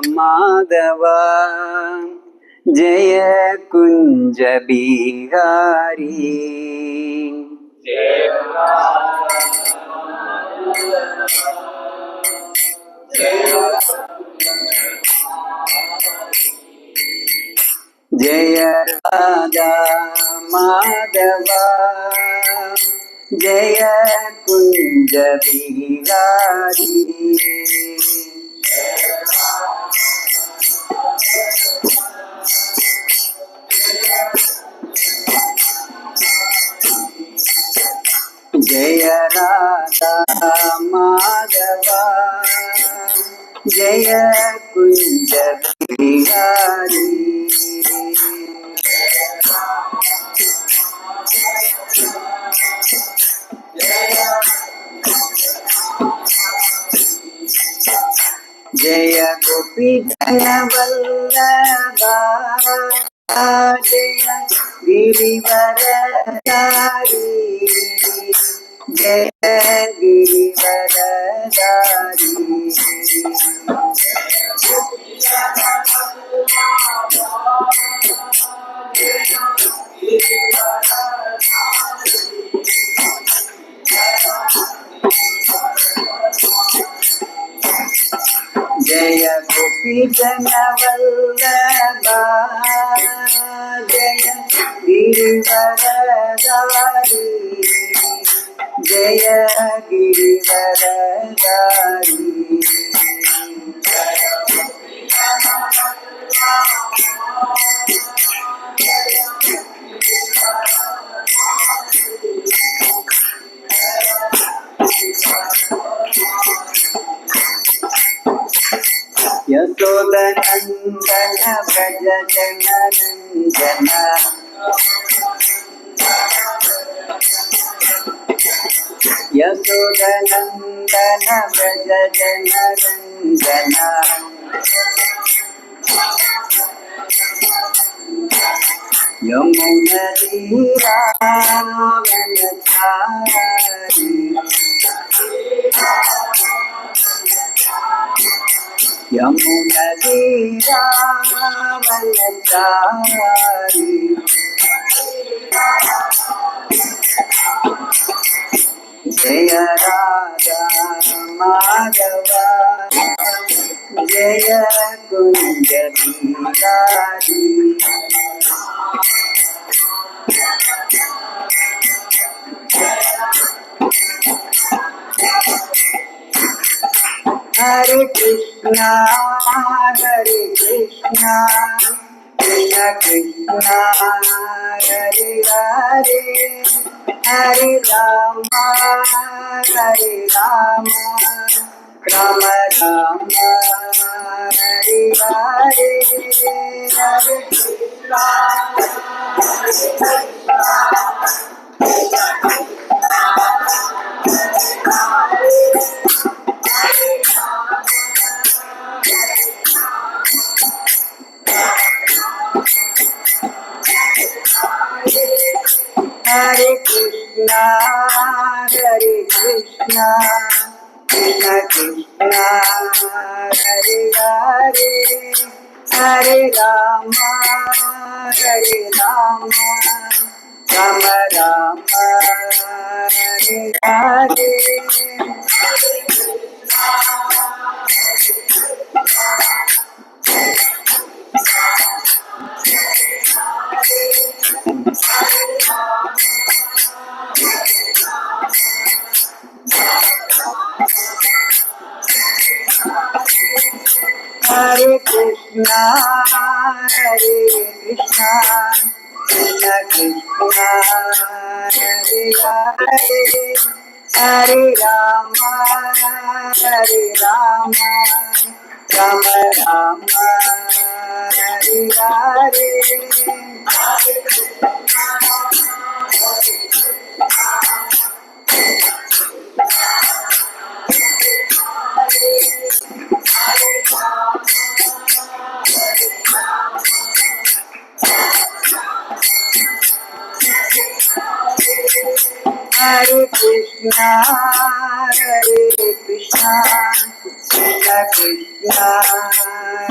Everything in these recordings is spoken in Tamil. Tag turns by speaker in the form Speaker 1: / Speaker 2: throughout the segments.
Speaker 1: माधव जय कुंज बिहारी। जय राधा माधव जय कुंज बिहारी। जय राधा माधव जय कुंज बिहारी। जय गोपी जन वल्लभा जय गिरिवरधारी। जय गिरिवरधारी। जय गोपी जन वल्लभा जय गिरिवरधारी। जय गिरिवरधारी। यशोदनंदन व्रज जनरंजन। यशोदनंदन व्रज जनरंजन। यमुनतीरावनचारी। यमुनतीरावनचारी। जय राधा माधव जय कुंज बिहारी। हरे कृष्णा कृष्ण कृष्ण हरे हरे। हरे राम राम राम हरे हरे। हरे हरे कृष्णा कृष्ण कृष्ण हरे हरे। हरे राम राम राम हरे हरे। हरे कृष्णा कृष्ण कृष्ण हरे हरे। हरे राम राम राम हरे हरे। हरे Krishna Krishna Krishna Krishna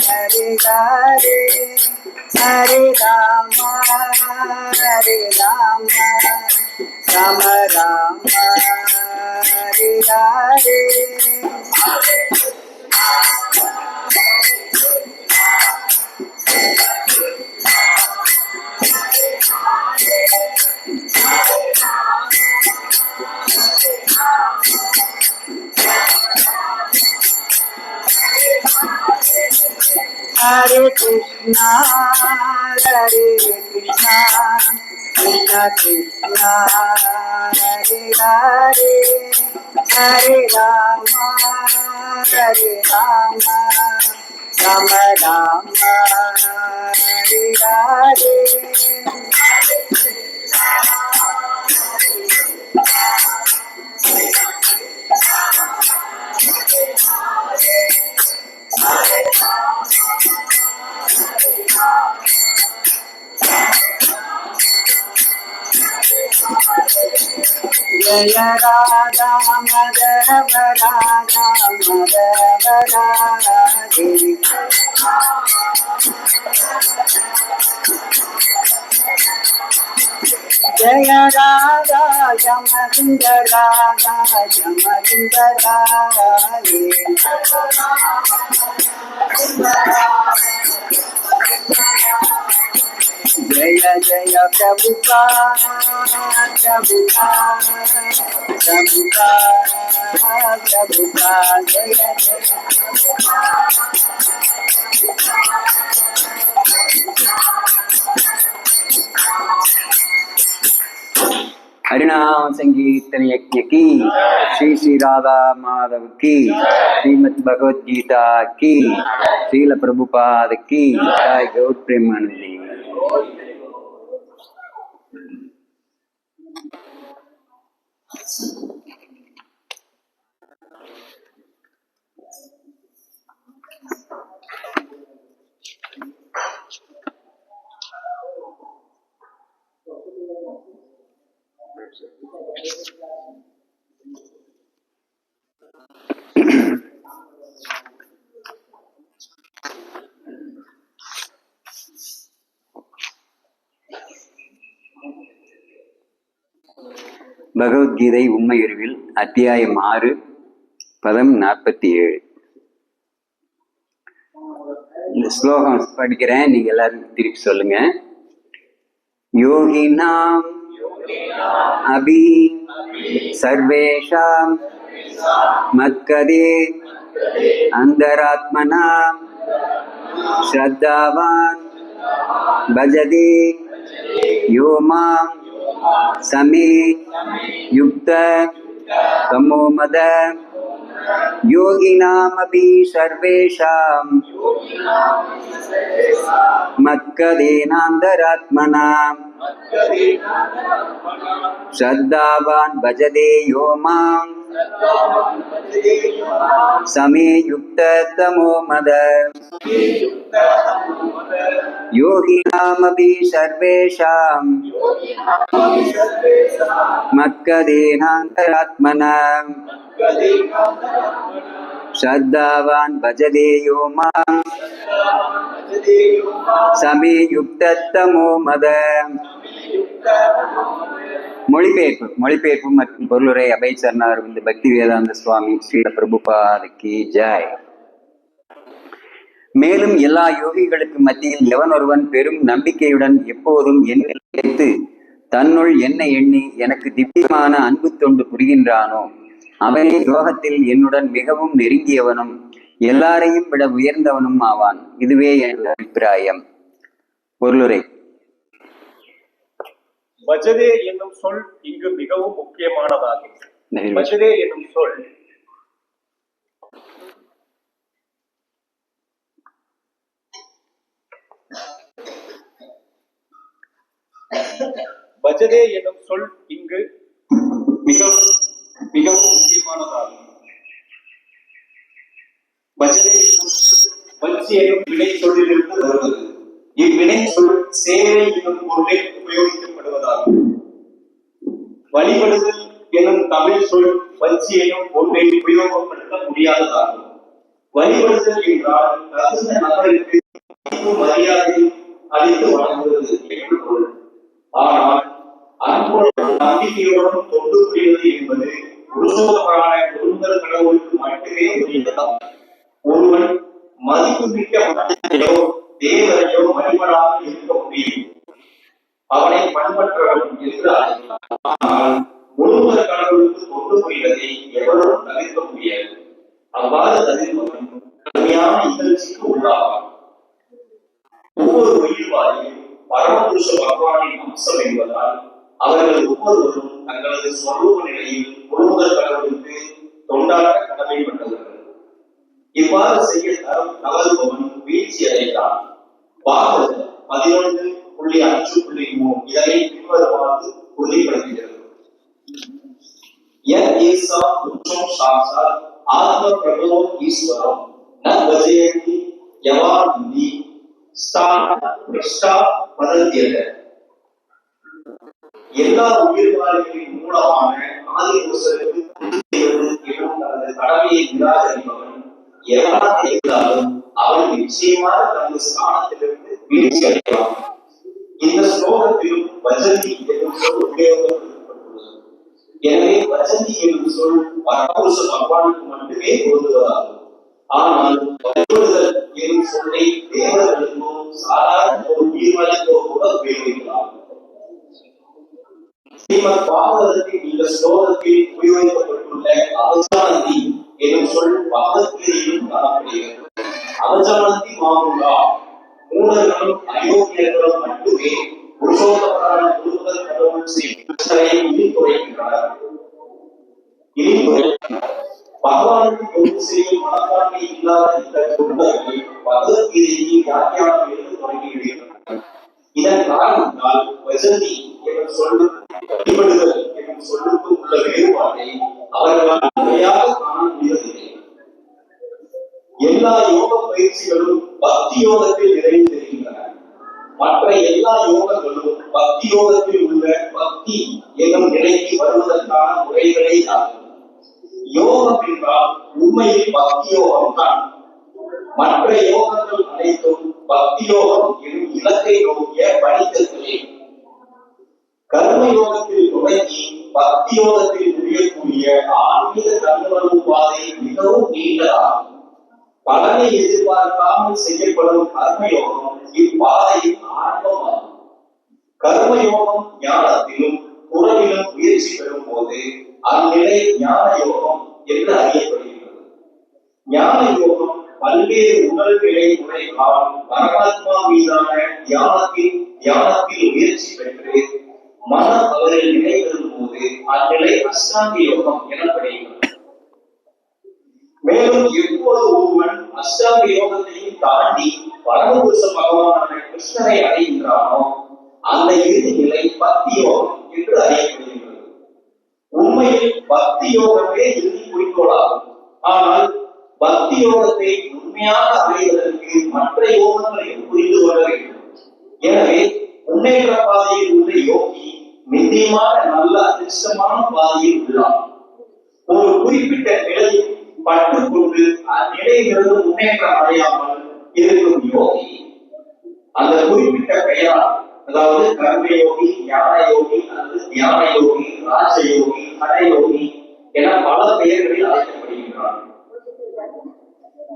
Speaker 1: Hare Hare Hare Rama Rama Rama Hare Hare Hare Krishna Krishna Krishna Hare Hare Hare Rama Rama Rama Hare Hare Jaya Radha Madhava Radha Madhava Radha Jaya Radha Jamadindara Jamadindara Jaya Jaya Prabhupada Jaya हरिनाम संकीर्तन यज्ञ की श्री श्री राधा माधव की श्रीमद् भगवद गीता की श्रील प्रभुपाद की जय गौर प्रेमानंदी பகவத்கீதை உண்மையுருவில் அத்தியாயம் 6 பதம் 47. இந்த ஸ்லோகம் படிக்கிறேன், நீங்க எல்லாரும் திருப்பி சொல்லுங்க. யோகினாம் அபி சர்வேஷாம் மத்கதே அந்தராத்மனாம் ஸ்ரத்தாவான் பஜதே யோமாம் சமே யுக்த தமோமத யோகினாமபி சர்வேஷாம் மத்கதேனாந்தராத்மனாம் ஸ்ரத்தாவான் பஜதே யோமாம் சமே யுக்த தமோமத யோகினாமபி சர்வேஷாம் மத்கதேனாந்தராத்மனாம் ஸ்ரத்தாவான் பஜதே யோமாம் சமே யுக்த தமோமத. மொழிபெயர்ப்பு மற்றும் பொருளுரை அபய் சரணாரவிந்த் பக்தி வேதாந்த சுவாமி ஸ்ரீல பிரபுபாதுக்கு ஜெய். மேலும் எல்லா யோகிகளுக்கு மத்தியில் எவன் ஒருவன் பெரும் நம்பிக்கையுடன் எப்போதும் என்னை நினைத்து தன்னுள் என்ன எண்ணி எனக்கு திவ்யமான அன்பு தொண்டு புரிகின்றானோ அவனே யோகத்தில் என்னுடன் மிகவும் நெருங்கியவனும் எல்லாரையும் விட உயர்ந்தவனும் ஆவான். இதுவே என் அபிப்பிராயம். பொருளுரை.
Speaker 2: பஜதே என்னும் சொல் இங்கு மிகவும் முக்கியமானதாகும். பஜதே என்னும் சொல் பஜதே என்னும் சொல் இங்கு மிகவும் முக்கியமானதாகும். பஜதே என்னும் வஞ்சி எனும் வினை சொல்லிலிருந்து வருவது. இவ்வினை சொல் சேவை என்னும் பொருளில் உபயோகிக்கப்படுவதாகும். வழிபடுதல் எனும் தமிழ் சொல் வஞ்சி எனும் பொருளை உபயோகப்படுத்த முடியாததாகும். வழிபடுதல் என்றால் தகுந்த நபருக்கு மரியாதை அளித்து வழங்குவது என்று பொருள். ஆனால் அன்போடும் நம்பிக்கையோடும் தொண்டு புரிவது என்பது புருஷோத்தமரான குருந்தர் கடவுளுக்கு மட்டுமே உரியதாகும். ஒருவன் மதிப்புமிக்க மனிதனையோ தேவரையோ வழிபடாமல் இருக்க முடியும், அவனை பண்பற்றவன் என்று அழைக்கலாம். ஆனால் முழுவதற் கடவுளுக்கு தொண்டு புரிவதை எவரும் தவிர்க்க முடியாது. அவ்வாறு தவிர்ப்பவன் கடுமையான இகழ்ச்சிக்கு உள்ளாவான். ஒவ்வொரு உயிர்வாயும் பரமபுருஷ பகவானின் அம்சம் என்பதால் அவர்கள் ஒவ்வொருவரும் தங்களது சொரூப நிலையில் முழுவதற் கடவுளுக்கு தொண்டாற்ற கடமைப்பட்டவர்கள். இவ்வாறு செய்ய தவறுபவன் வீழ்ச்சி அடைந்தான். பாகவதம் 11.5.3 இதனை பின்வருமாறு உறுதிப்படுத்துகிறது. ஆத்ம பிரபோ ஈஸ்வரம் ந வஜயதி யவாந்தி எல்லா உயிர்வாழ்களின் மூலமான ஆதிபுருஷருக்கு தனது கடமையை நிராகரிப்பவன் எவராக இருந்தாலும் அவன் நிச்சயமாக தனது ஸ்தானத்திலிருந்து வீழ்ச்சி அடைவான். இந்த ஸ்லோகத்திலும் வஜந்தி என்னும் சொல் உபயோகப்படுத்தப்பட்டுள்ளது. எனவே வஜந்தி என்னும் சொல் பரமபுருஷ பகவானுக்கு மட்டுமே பொருந்துவதாகும். ஆனால் வழிபடுதல் என்னும் சொல்லை தேவர்களுக்கோ சாதாரண ஒரு உயிர்வாழ்க்கோ கூட உபயோகிக்கலாம். ஸ்ரீமத் பாகவதத்தின் இந்த ஸ்லோகத்தில் உபயோகிக்கப்பட்டுள்ள அவசானந்தி என்னும் சொல் பகவத்கீதையிலும் காணப்படுகிறது. அவசானந்தி மாமுல்லா மூடர்களும் அயோக்கியர்களும் மட்டுமே புருஷோத்தமரான முழுவதற் கடவுள் ஸ்ரீ கிருஷ்ணரை இழித்துரைக்கின்றனர். பகவானுக்கு தொண்டு செய்யும் மனப்பான்மை இல்லாத இந்த குருடர்கள் பகவத்கீதையை வியாக்கியானம் எழுத தொடங்கிவிடுகின்றனர். இதன் காரணத்தால் வஜந்தி என்னும் சொல் வழிபடுதல் என்னும் சொல்லுக்கு உள்ள வேறுபாட்டை அவர்களால் முறையாக காண முடிவதில்லை. எல்லா யோக பயிற்சிகளும் பக்தி யோகத்தில் நிறைந்திருக்கின்றன. மற்ற எல்லா யோகங்களும் பக்தி யோகத்தில் உள்ள பக்தி என்னும் நிலைக்கு வருவதற்கான முறைகளே ஆகும். யோகம் என்றால் உண்மையில் பக்தி யோகம் தான். மற்ற யோகங்கள் அனைத்தும் பக்தி யோகம் என்னும் இலக்கை நோக்கிய வணிகங்களே. கர்ம யோகத்தில் தொடங்கி பக்தி யோகத்தில் முடியக்கூடிய ஆன்மீக கர்ம பாதை மிகவும் நீண்டதாகும். பலனை எதிர்பார்க்காமல் செய்யப்படும் கர்மயோகம் இப்பாதையின் ஆரம்பமாகும். கர்மயோகம் ஞானத்திலும் புறவிலும் முயற்சி பெறும் போது அந்நிலை ஞான யோகம் என்று அறியப்படுகிறது. ஞான யோகம் பல்வேறு உடல் நிலை முறைகளால் பரமாத்மா மீதான தியானத்தில் முயற்சி பெற்று மன அவரில் நிலை பெறும் போது அந்நிலை அஷ்டாங்க யோகம் எனப்படுகிறது. மேலும் எப்போது ஒருவன் அஷ்டாங்க யோகத்தையும் தாண்டி பரமபுருஷ பகவானான கிருஷ்ணரை அடைகின்றானோ அந்த இறுதி நிலை பக்தி யோகம் என்று அறியப்படுகிறது. உண்மையில் பக்தி யோகமே இறுதி குறிக்கோளாகும். ஆனால் பக்தி யோகத்தை உண்மையாக அடைவதற்கு மற்ற யோகங்களையும் புரிந்து கொள்ள வேண்டும். எனவே முன்னேற்ற பாதையில் உள்ள யோகி நிச்சயமான நல்ல அதிர்ஷ்டமான பாதையில் உள்ளார். ஒரு குறிப்பிட்ட நிலையில் பட்டுக்கொண்டு அந்நிலையிலிருந்து முன்னேற்றம் அடையாமல் இருக்கும் யோகி அந்த குறிப்பிட்ட பெயரால், அதாவது கர்மயோகி, ஞான யோகி அல்லது தியான யோகி, ராஜயோகி, ஹடயோகி என பல பெயர்களில் அழைக்கப்படுகின்றார்.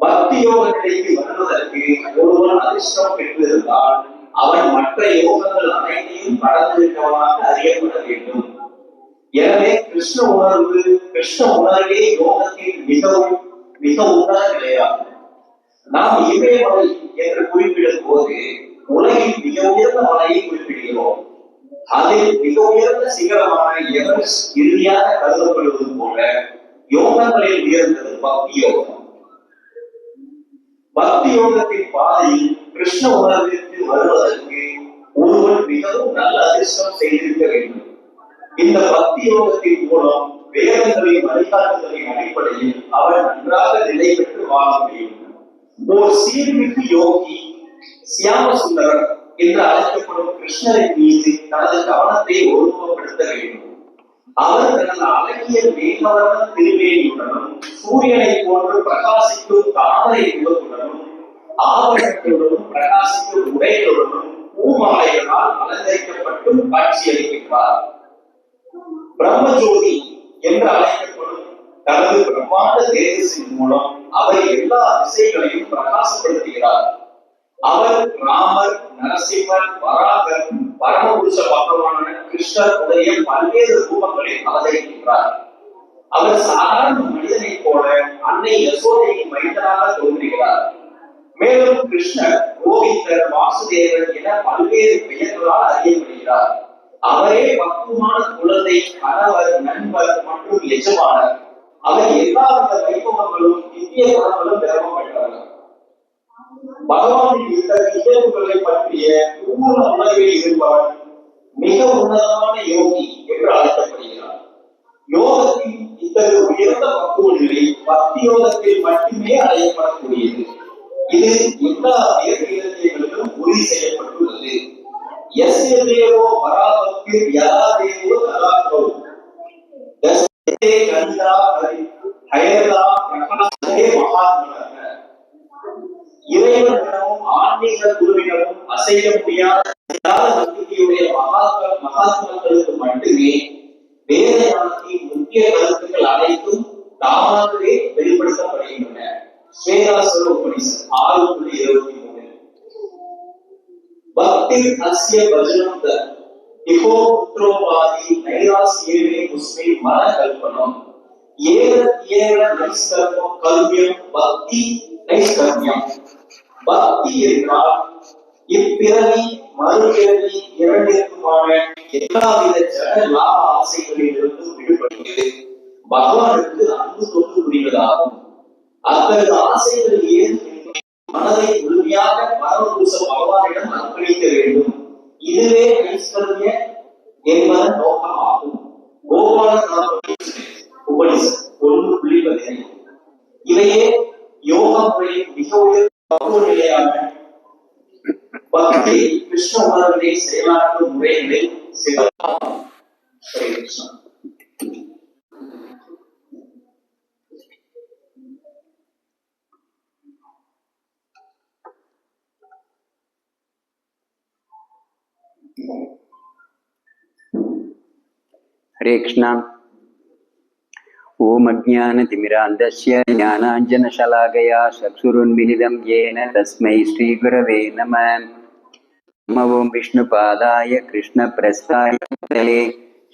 Speaker 2: பக்தி யோக நிலைக்கு வருவதற்கு ஒருவன் அதிர்ஷ்டம் பெற்றிருந்தால் அவன் மற்ற யோகங்கள் அனைத்தையும் கடந்திருக்கவனாக அறியப்பட வேண்டும். எனவே கிருஷ்ண உணர்வே யோகத்தின் மிக உன்னத நிலையாகும். நாம் இமயமலை என்று குறிப்பிடும் போது உலகில் மிக உயர்ந்த மலையை குறிப்பிடுகிறோம். அதில் மிக உயர்ந்த சிகரமான எவரெஸ்ட் இறுதியாக கருதப்படுவது போல யோகங்களில் உயர்ந்தது பக்தி யோகம். பக்தி யோகத்தின் பாதையில் கிருஷ்ண உணர்விற்கு வருவதற்கு ஒருவன் மிகவும் நல்ல அதிர்ஷ்டம் செய்திருக்க வேண்டும். இந்த பக்தி யோகத்தின் மூலம் வேதங்களின் வழிகாட்டுதலின் அடிப்படையில் அவன் நன்றாக நிலை பெற்று வாழ முடியும். ஒரு சீர்மிகு யோகி சியாம சுந்தரர் என்று அழைக்கப்படும் கிருஷ்ணரின் மீது தனது கவனத்தை ஒருமுகப்படுத்த வேண்டும். அவர் தனது அழகிய மேகவர்ண திருமேனியுடனும் சூரியனை போன்று பிரகாசிக்கும் தாமரை முகத்துடனும் ஆபரணங்களுடனும் பிரகாசிக்கும் உடைகளுடனும் பூமாலைகளால் அலங்கரிக்கப்பட்டும் காட்சியளிக்கின்றார். பிரம்மஜோதி என்று அழைக்கப்படும் தனது பிரம்மாண்ட தேஜஸின் மூலம் அவர் எல்லா திசைகளையும் பிரகாசப்படுத்துகிறார். அவர் ராமர், நரசிம்மர், வராகர், பரமபுருஷ பகவான கிருஷ்ணர் முதலிய பல்வேறு ரூபங்களில் அவதரிக்கின்றார். அவர் சாதாரண மனிதனைப் போல அன்னை யசோதையின் மைந்தனாக தோன்றுகிறார். மேலும் கிருஷ்ணர், கோவிந்தர், வாசுதேவர் என பல்வேறு பெயர்களால் அறியப்படுகிறார். அவரே பக்குவமான குழந்தை, கணவர், நண்பர் மற்றும் எஜமானர். அவர் எல்லாவித வைபவங்களும் திவ்ய குணங்களும் பெறப்பட்டவர். பகவானின் இத்தகைய இயல்புகளை பற்றிய பூர்ண உணர்வில் இருப்பவர் மிக உன்னதமான யோகி என்று அழைக்கப்படுகிறார். யோகத்தின் இத்தகைய உயர்ந்த பக்குவ நிலை பக்தி யோகத்தில் மட்டுமே அடையப்படக்கூடியது. இது எல்லா வேத இலக்கியங்களிலும் உறுதி செய்யப்பட்டுள்ளது. யஸ்ய தேவோ பராபக்திர் யதா தேவோ ததா கௌ. தஸ்யே கந்தா ஹயதா பிரகாசே மகாத்மனः. இறைவனிடமும் ஆன்மீக குருவிடமும் அசைய முடியாத நம்பிக்கையுடைய மகாத்மாக்களுக்கு மட்டுமே வேத ஞானத்தின் முக்கிய கருத்துக்கள் அனைத்தும் தாமாகவே வெளிப்படுத்தப்படுகின்றன. ஸ்வேதாசுர உபனிஷத் 6:23. பக்தி அஸ்ய பஜனம் த இகோ புத்ரோபாதி நைராஸ்யேவே முஸ்மே மன கல்பனம் ஏக ஏக நைஸ்கர்மம் கல்வியம் பக்தி நைஸ்கர்மியம். பக்தி என்றால் இப்பிறவி மறுபிறவி இரண்டிற்குமான எல்லாவித ஜட லாப ஆசைகளிலிருந்து விடுபடுகிறது பகவானுக்கு அன்பு தொண்டு புரிவதாகும். அத்தகைய ஆசைகள் ஏன் மனதை முழுமையாக பரமபுருஷ பகவானிடம் அர்ப்பணிக்க வேண்டும். இதுவே ஐஸ்வர்ய என்பதன் நோக்கமாகும். கோபால உபனிஷத் 1:15. இவையே யோக முறையின் மிக உயர்ந்த நிலையான பக்தி கிருஷ்ண உணர்வை செயலாற்றும் முறைகளில் சிறப்பாகும்.
Speaker 1: हरे कृष्णा। ओम अज्ञानतिमिरान्धस्य ज्ञानाञ्जनशलाकया चक्षुरुन्मिलितं येन तस्मै श्रीगुरवे नमः। नमो ओं विष्णुपादाय कृष्णप्रस्थाय भूतले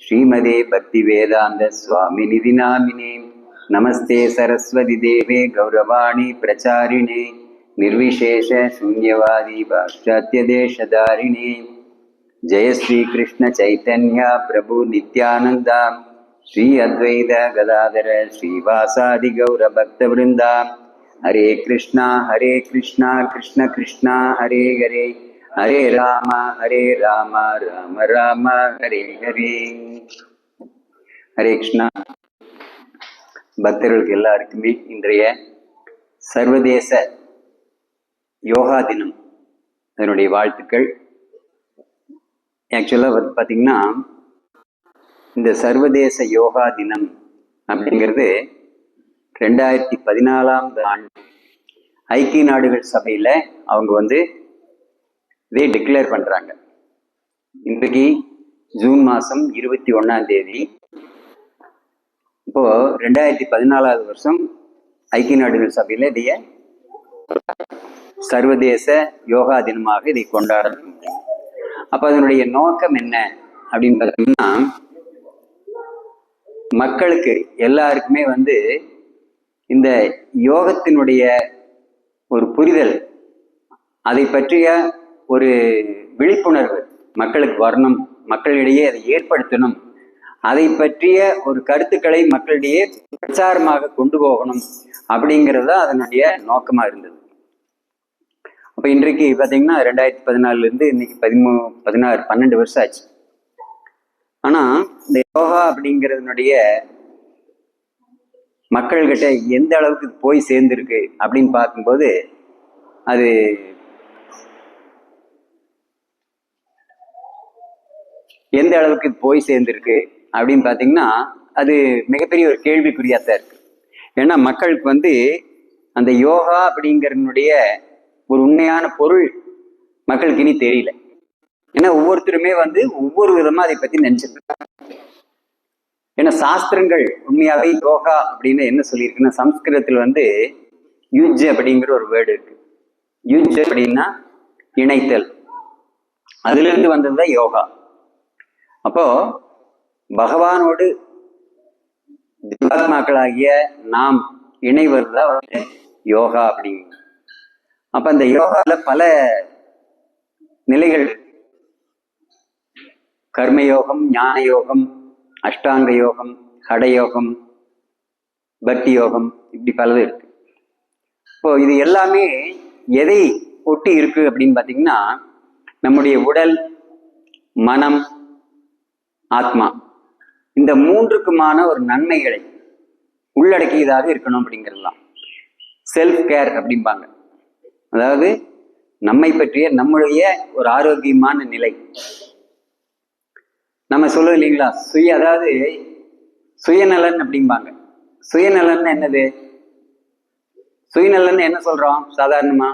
Speaker 1: श्रीमते भक्तिवेदान्त स्वामिनिधि नामिने। नमस्ते सरस्वती देवे गौरवाणी प्रचारिणे निर्विशेष शून्यवादी पाश्चात्यदेशधारिणे। जय श्री कृष्ण चैतन्य प्रभु नित्यानंद श्री अद्वैत गदाधर श्रीवासादि गौर भक्त वृंदा। हरे कृष्णा कृष्ण कृष्णा हरे हरे हरे राम राम राम हरे हरे। हरे कृष्णा। பக்தர்களுக்கு எல்லாருக்குமே இன்றைய சர்வதேச யோகா தினம் அதனுடைய வாழ்த்துக்கள். ஆக்சுவலாக பார்த்தீங்கன்னா இந்த சர்வதேச யோகா தினம் அப்படிங்கிறது 2014 ஆண்டு ஐக்கிய நாடுகள் சபையில் அவங்க இதை டிக்ளேர் பண்ணுறாங்க. இன்றைக்கு ஜூன் மாதம் 21 இப்போது 2014 வருஷம் ஐக்கிய நாடுகள் சபையில் இதைய சர்வதேச யோகா தினமாக இதை கொண்டாடுறாங்க. அப்போ அதனுடைய நோக்கம் என்ன அப்படின்னு பார்த்தீங்கன்னா, மக்களுக்கு எல்லாருக்குமே இந்த யோகத்தினுடைய ஒரு புரிதல், அதை பற்றிய ஒரு விழிப்புணர்வு மக்களுக்கு வரணும், மக்களிடையே அதை ஏற்படுத்தணும், அதை பற்றிய ஒரு கருத்துக்களை மக்களிடையே பிரச்சாரமாக கொண்டு போகணும் அப்படிங்கிறது தான் அதனுடைய நோக்கமாக இருந்தது. அப்போ இன்றைக்கு பார்த்தீங்கன்னா 2014 இன்னைக்கு 12 வருஷம் ஆச்சு. ஆனால் இந்த யோகா அப்படிங்கிறதுனுடைய மக்கள்கிட்ட எந்த அளவுக்கு போய் சேர்ந்துருக்கு அப்படின்னு பார்க்கும்போது அது எந்த அளவுக்கு போய் சேர்ந்துருக்கு அப்படின்னு பார்த்தீங்கன்னா அது மிகப்பெரிய ஒரு கேள்விக்குறியாத்தான் இருக்கு. ஏன்னா மக்களுக்கு வந்து அந்த யோகா அப்படிங்கிறனுடைய ஒரு உண்மையான பொருள் மக்களுக்கு இனி தெரியல. ஏன்னா ஒவ்வொருத்தருமே வந்து ஒவ்வொரு விதமா அதை பத்தி நினைச்சிருக்காங்க. ஏன்னா சாஸ்திரங்கள் உண்மையாவே யோகா அப்படின்னு என்ன சொல்லியிருக்குன்னா, சம்ஸ்கிருதத்தில் வந்து யுஜ் அப்படிங்கிற ஒரு வேர்டு இருக்கு. யுஜ் அப்படின்னா இணைத்தல், அதுல இருந்து வந்ததுதான் யோகா. அப்போ பகவானோடு ஜீவாத்மாக்களாகிய நாம் இணைவதுதான் வந்து யோகா அப்படிங்க. அப்ப அந்த யோகால பல நிலைகள், கர்மயோகம், ஞான யோகம், அஷ்டாங்க யோகம், ஹடயோகம், பக்தி யோகம், இப்படி பலது இருக்கு. இப்போ இது எல்லாமே எதை ஒட்டி இருக்கு அப்படின்னு பாத்தீங்கன்னா, நம்முடைய உடல், மனம், ஆத்மா, இந்த மூன்றுக்குமான ஒரு நன்மைகளை உள்ளடக்கியதாக இருக்கணும் அப்படிங்கிறதுலாம் செல்ஃப் கேர் அப்படிம்பாங்க. அதாவது நம்மை பற்றிய நம்முடைய ஒரு ஆரோக்கியமான நிலை. நம்ம சொல்லுவோம் இல்லைங்களா, அதாவது சுயநலன் அப்படிம்பாங்க. சுயநலன் என்னது? சுயநலன் என்ன சொல்றோம் சாதாரணமா?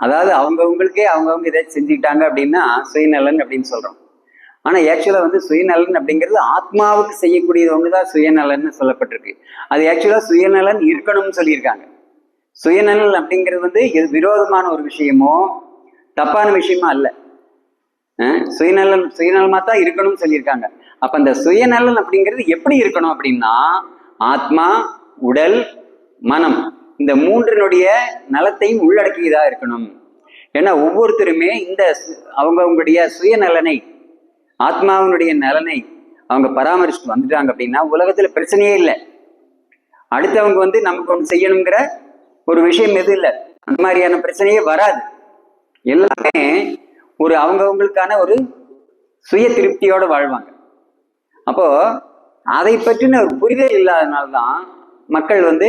Speaker 1: அதாவது அவங்கவுங்களுக்கே அவங்கவுங்க இதை செஞ்சுக்கிட்டாங்க அப்படின்னா சுயநலன் அப்படின்னு சொல்றோம். ஆனா ஆக்சுவலா வந்து சுயநலன் அப்படிங்கிறது ஆத்மாவுக்கு செய்யக்கூடியது ஒண்ணுதான் சுயநலன்னு சொல்லப்பட்டிருக்கு. அது ஆக்சுவலா சுயநலன் இருக்கணும்னு சொல்லியிருக்காங்க. சுயநலன் அப்படிங்கிறது வந்து இது விரோதமான ஒரு விஷயமோ தப்பான விஷயமா அல்ல. சுயநலமா தான் இருக்கணும்னு சொல்லியிருக்காங்க. அப்ப அந்த சுயநலன் அப்படிங்கிறது எப்படி இருக்கணும் அப்படின்னா, ஆத்மா, உடல், மனம், இந்த மூன்றினுடைய நலத்தையும் உள்ளடக்கியதா இருக்கணும். ஏன்னா ஒவ்வொருத்தருமே இந்த அவங்களுடைய சுயநலனை, ஆத்மாவினுடைய நலனை அவங்க பராமரிச்சுட்டு வந்துட்டாங்க அப்படின்னா உலகத்துல பிரச்சனையே இல்லை. அடுத்தவங்க வந்து நமக்கு ஒன்று செய்யணுங்கிற ஒரு விஷயம் எதுவும் இல்லை. அந்த மாதிரியான பிரச்சனையே வராது. எல்லாமே ஒரு அவங்கவுங்களுக்கான ஒரு சுய திருப்தியோட வாழ்வாங்க. அப்போ அதை பற்றின ஒரு புரிதல் இல்லாதனால்தான் மக்கள் வந்து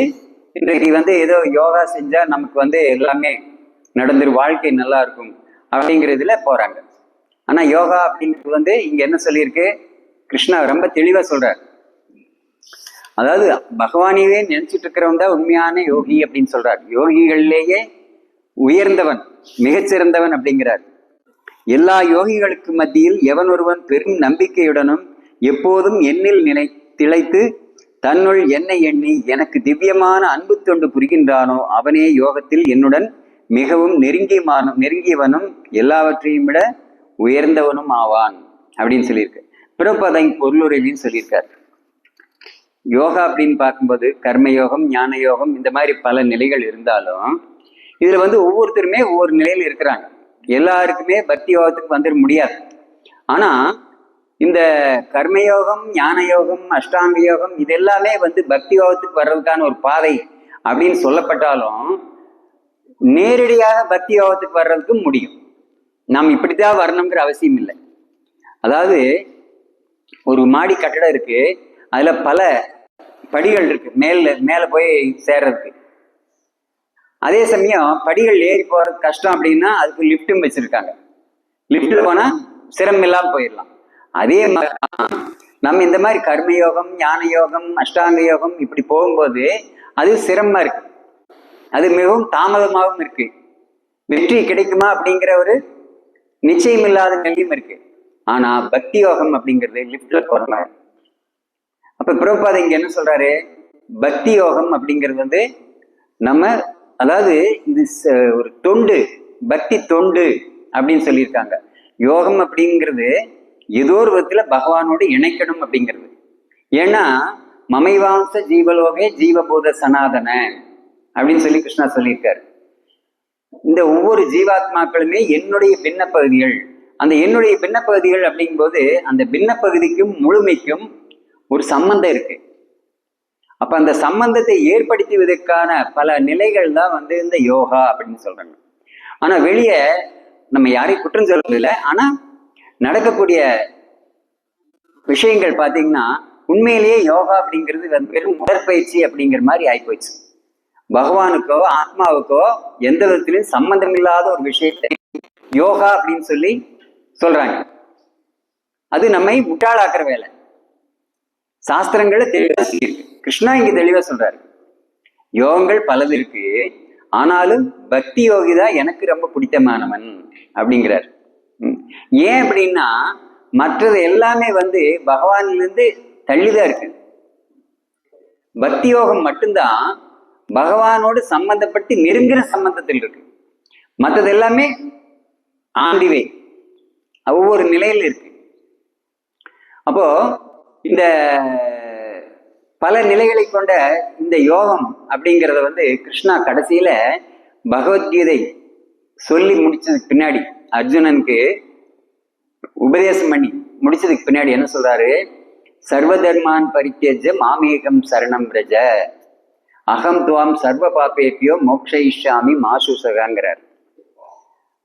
Speaker 1: இன்றைக்கு வந்து ஏதோ யோகா செஞ்சா நமக்கு வந்து எல்லாமே நடந்துரும், வாழ்க்கை நல்லா இருக்கும் அப்படிங்கிறதுல போறாங்க. ஆனா யோகா அப்படிங்கிறது வந்து இங்க என்ன சொல்லியிருக்கு, கிருஷ்ணா ரொம்ப தெளிவா சொல்றார். அதாவது பகவானையே நினைச்சிட்டு இருக்கிறவன் தான் உண்மையான யோகி அப்படின்னு சொல்றார். யோகிகளிலேயே உயர்ந்தவன், மிகச்சிறந்தவன் அப்படிங்கிறார். எல்லா யோகிகளுக்கு மத்தியில் எவன் ஒருவன் பெரும் நம்பிக்கையுடனும் எப்போதும் என்னில் திளைத்து தன்னுள் என்னை எண்ணி எனக்கு திவ்யமான அன்பு தொண்டு புரிகின்றானோ அவனே யோகத்தில் என்னுடன் மிகவும் நெருங்கியவனும் எல்லாவற்றையும் விட உயர்ந்தவனும் ஆவான் அப்படின்னு சொல்லியிருக்கு. பிரபுபாதா பொருளுரையிலும் சொல்லியிருக்கார். யோகா அப்படின்னு பார்க்கும்போது கர்மயோகம், ஞான யோகம், இந்த மாதிரி பல நிலைகள் இருந்தாலும் இதுல வந்து ஒவ்வொருத்தருமே ஒவ்வொரு நிலையில இருக்கிறாங்க. எல்லாருக்குமே பக்தி யோகத்துக்கு வந்துட முடியாது. ஆனா இந்த கர்மயோகம், ஞான யோகம், அஷ்டாங்க யோகம், இது எல்லாமே வந்து பக்தி யோகத்துக்கு வர்றதுக்கான ஒரு பாதை அப்படின்னு சொல்லப்பட்டாலும் நேரடியாக பக்தி யோகத்துக்கு வர்றதுக்கு முடியும். நாம் இப்படித்தான் வரணுங்கிற அவசியம் இல்லை. அதாவது ஒரு மாடி கட்டடம் இருக்கு, அதுல பல படிகள் இருக்கு மேல போய் சேர்றதுக்கு. அதே சமயம் படிகள் ஏறி போறது கஷ்டம் அப்படின்னா அதுக்கு லிப்டும் வச்சிருக்காங்க. லிப்ட்ல போனா சிரமம் இல்லாம போயிடலாம். அதே மாதிரி நம்ம இந்த மாதிரி கர்மயோகம், ஞான யோகம், அஷ்டாங்க யோகம் இப்படி போகும்போது அது சிரமமா இருக்கு, அது மிகவும் தாமதமாகவும் இருக்கு, வெற்றி கிடைக்குமா அப்படிங்கிற ஒரு நிச்சயம் இல்லாத நிலையும் இருக்கு. ஆனா பக்தி யோகம் அப்படிங்கிறது லிப்ட்ல போறாங்க. அப்ப பிரபுபாதா இங்க என்ன சொல்றாரு, பக்தி யோகம் அப்படிங்கிறது வந்து நம்ம, அதாவது இது ஒரு தொண்டு, பக்தி தொண்டு அப்படின்னு சொல்லியிருக்காங்க. யோகம் அப்படிங்கிறது ஏதோ ஒரு விதத்துல பகவானோடு இணைக்கணும் அப்படிங்கிறது. ஏன்னா மமைவாம்ச ஜீவலோகே ஜீவபூத சனாதன அப்படின்னு சொல்லி கிருஷ்ணா சொல்லியிருக்காரு. இந்த ஒவ்வொரு ஜீவாத்மாக்களுமே என்னுடைய பின்ன பகுதிகள். அந்த என்னுடைய பின்ன பகுதிகள் அப்படிங்கும்போது அந்த பின்ன பகுதிக்கும் முழுமைக்கும் ஒரு சம்பந்தம் இருக்கு. அப்ப அந்த சம்பந்தத்தை ஏற்படுத்துவதற்கான பல நிலைகள் தான் வந்து இந்த யோகா அப்படின்னு சொல்றாங்க. ஆனா வெளியே நம்ம யாரையும் குற்றம் சொல்றதில்லை. ஆனா நடக்கக்கூடிய விஷயங்கள் பார்த்தீங்கன்னா உண்மையிலேயே யோகா அப்படிங்கிறது வெறும் உடற்பயிற்சி அப்படிங்கிற மாதிரி ஆயிப்போச்சு. பகவானுக்கோ ஆத்மாவுக்கோ எந்த விதத்திலையும் சம்பந்தம் இல்லாத ஒரு விஷயத்தை யோகா அப்படின்னு சொல்லி சொல்றாங்க. அது நம்மை முட்டாளாக்குற வேலை. சாஸ்திரங்களை தெளிவா சொல்லியிருக்கு. கிருஷ்ணா இங்க தெளிவா சொல்றாரு, யோகங்கள் பலது இருக்கு, ஆனாலும் பக்தி யோகி தான் எனக்கு ரொம்ப பிடித்தமானவன் அப்படிங்கிறார். ஏன் அப்படின்னா மற்றது எல்லாமே வந்து பகவானிலிருந்து தள்ளிதான் இருக்கு. பக்தி யோகம் மட்டும்தான் பகவானோடு சம்பந்தப்பட்டு நெருங்கிற சம்பந்தத்தில் இருக்கு. மற்றது எல்லாமே ஆண்டிவே ஒவ்வொரு நிலையில் இருக்கு. அப்போ இந்த பல நிலைகளை கொண்ட இந்த யோகம் அப்படிங்கிறத வந்து கிருஷ்ணா கடைசியில பகவத்கீதை சொல்லி முடிச்சதுக்கு பின்னாடி, அர்ஜுனனுக்கு உபதேசம் பண்ணி முடிச்சதுக்கு பின்னாடி என்ன சொல்றாரு? சர்வ தர்மான் பரித்யஜ மாமேகம் சரணம் ரஜ அகம் துவாம் சர்வ பாப்பேபியோ மோக்ஷயிஷ்யாமி மாசுசகாங்கிறார்.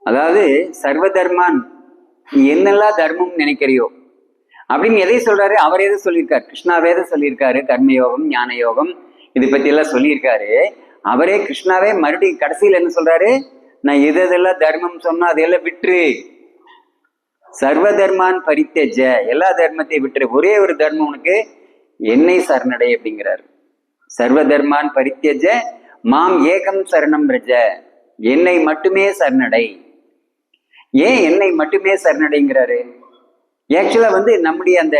Speaker 1: அதாவது சர்வ தர்மான், நீ என்னெல்லாம் தர்மம் நினைக்கிறியோ அப்படின்னு எதை சொல்றாரு? அவர் எதை சொல்லியிருக்காரு? கிருஷ்ணாவே எதை சொல்லியிருக்காரு? கர்மயோகம், ஞான யோகம், இதை பத்தி எல்லாம் சொல்லியிருக்காரு. அவரே கிருஷ்ணாவே மறுபடியும் கடைசியில் என்ன சொல்றாரு? நான் எதெல்லாம் தர்மம் சொன்னா அதையெல்லாம் விட்டுரு, சர்வ தர்மான் பரித்தேஜ, எல்லா தர்மத்தையும் விட்டுரு, ஒரே ஒரு தர்மம் உனக்கு, என்னை சரணடை அப்படிங்கிறாரு. சர்வ தர்மான் பரித்தேஜ மாம் ஏகம் சரணம் ரஜ, என்னை மட்டுமே சரணடை. ஏன் என்னை மட்டுமே சரணடைங்கிறாரு? ஆக்சுவலா வந்து நம்முடைய அந்த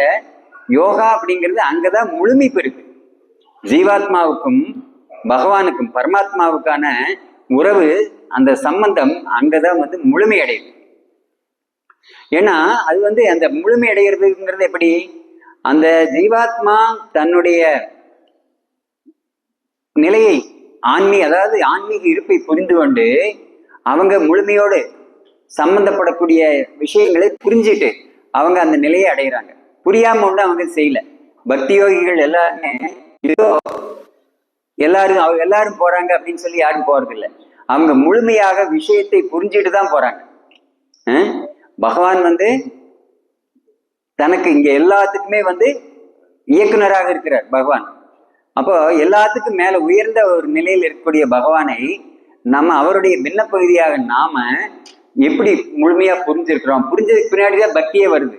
Speaker 1: யோகா அப்படிங்கிறது அங்கதான் முழுமை பெறுது. ஜீவாத்மாவுக்கும் பகவானுக்கும் பரமாத்மாவுக்கான உறவு, அந்த சம்பந்தம் அங்கதான் வந்து முழுமை அடையுது. ஏன்னா அது வந்து அந்த முழுமை அடைகிறதுங்கிறது எப்படி? அந்த ஜீவாத்மா தன்னுடைய நிலையை அதாவது ஆன்மீக இருப்பை புரிந்து கொண்டு அவங்க முழுமையோடு சம்பந்தப்படக்கூடிய விஷயங்களை புரிஞ்சுட்டு அவங்க அந்த நிலையை அடைகிறாங்க. புரியாம ஒன்று அவங்க செய்யல. பக்தி யோகிகள் எல்லாருமே ஏதோ எல்லாரும் போறாங்க அப்படின்னு சொல்லி யாரும் போறது இல்லை. அவங்க முழுமையாக விஷயத்தை புரிஞ்சுட்டு தான் போறாங்க. பகவான் வந்து தனக்கு இங்க எல்லாத்துக்குமே வந்து இயக்குனராக இருக்கிறார் பகவான். அப்போ எல்லாத்துக்கும் மேல உயர்ந்த ஒரு நிலையில் இருக்கக்கூடிய பகவானை நம்ம அவருடைய பின்ன பகுதியாக நாம எப்படி முழுமையா புரிஞ்சிருக்கிறோம்? புரிஞ்சதுக்கு பின்னாடிதான் பக்தியே வருது.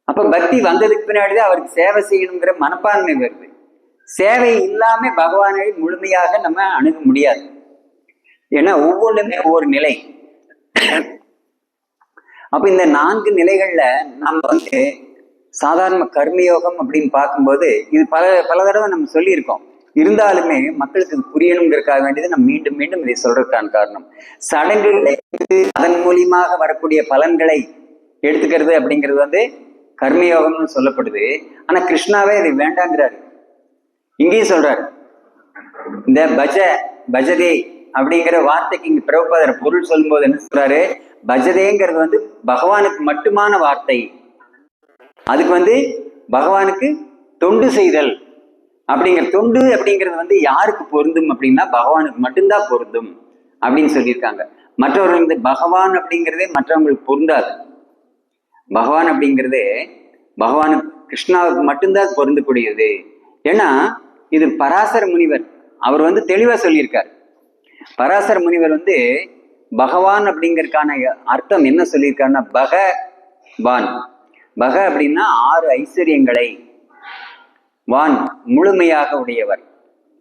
Speaker 1: அப்ப பக்தி வந்ததுக்கு பின்னாடிதான் அவருக்கு சேவை செய்யணுங்கிற மனப்பான்மை வருது. சேவை இல்லாம பகவானை முழுமையாக நம்ம அணுக முடியாது. ஏன்னா ஒவ்வொன்றுமே ஒவ்வொரு நிலை. அப்ப இந்த 4 நிலைகள்ல நம்ம வந்து சாதாரண கர்மயோகம் அப்படின்னு பார்க்கும்போது இது பல தடவை நம்ம சொல்லியிருக்கோம். இருந்தாலுமே மக்களுக்கு புரியணுங்கிறதுக்காக வேண்டியது நம்ம மீண்டும் மீண்டும் இதை சொல்றதுக்கான காரணம், சடங்குகளை அதன் மூலியமாக வரக்கூடிய பலன்களை எடுத்துக்கிறது அப்படிங்கிறது வந்து கர்மயோகம்னு சொல்லப்படுது. ஆனா கிருஷ்ணாவே அதை வேண்டாங்கிறாரு. இங்கேயும் சொல்றாரு, இந்த பஜதே அப்படிங்கிற வார்த்தைக்கு இங்க பிரபுபாதர் பொருள் சொல்லும் போது என்ன சொல்றாரு? பஜதேங்கிறது வந்து பகவானுக்கு மட்டுமான வார்த்தை. அதுக்கு வந்து பகவானுக்கு தொண்டு செய்தல் அப்படிங்கிற தொண்டு அப்படிங்கிறது வந்து யாருக்கு பொருந்தும் அப்படின்னா பகவானுக்கு மட்டும்தான் பொருந்தும் அப்படின்னு சொல்லியிருக்காங்க. மற்றவர்கள் வந்து பகவான் அப்படிங்கிறதே மற்றவங்களுக்கு பொருந்தாது. பகவான் அப்படிங்கிறதே பகவானுக்கு கிருஷ்ணாவுக்கு மட்டும்தான் பொருந்தக்கூடியது. ஏன்னா இது பராசர முனிவர் அவர் வந்து தெளிவா சொல்லியிருக்கார். பராசர முனிவர் வந்து பகவான் அப்படிங்கிறதுக்கான அர்த்தம் என்ன சொல்லியிருக்காருன்னா பகவான். பக அப்படின்னா 6 ஐஸ்வர்யங்களை வான் முழுமையாக உடையவர்.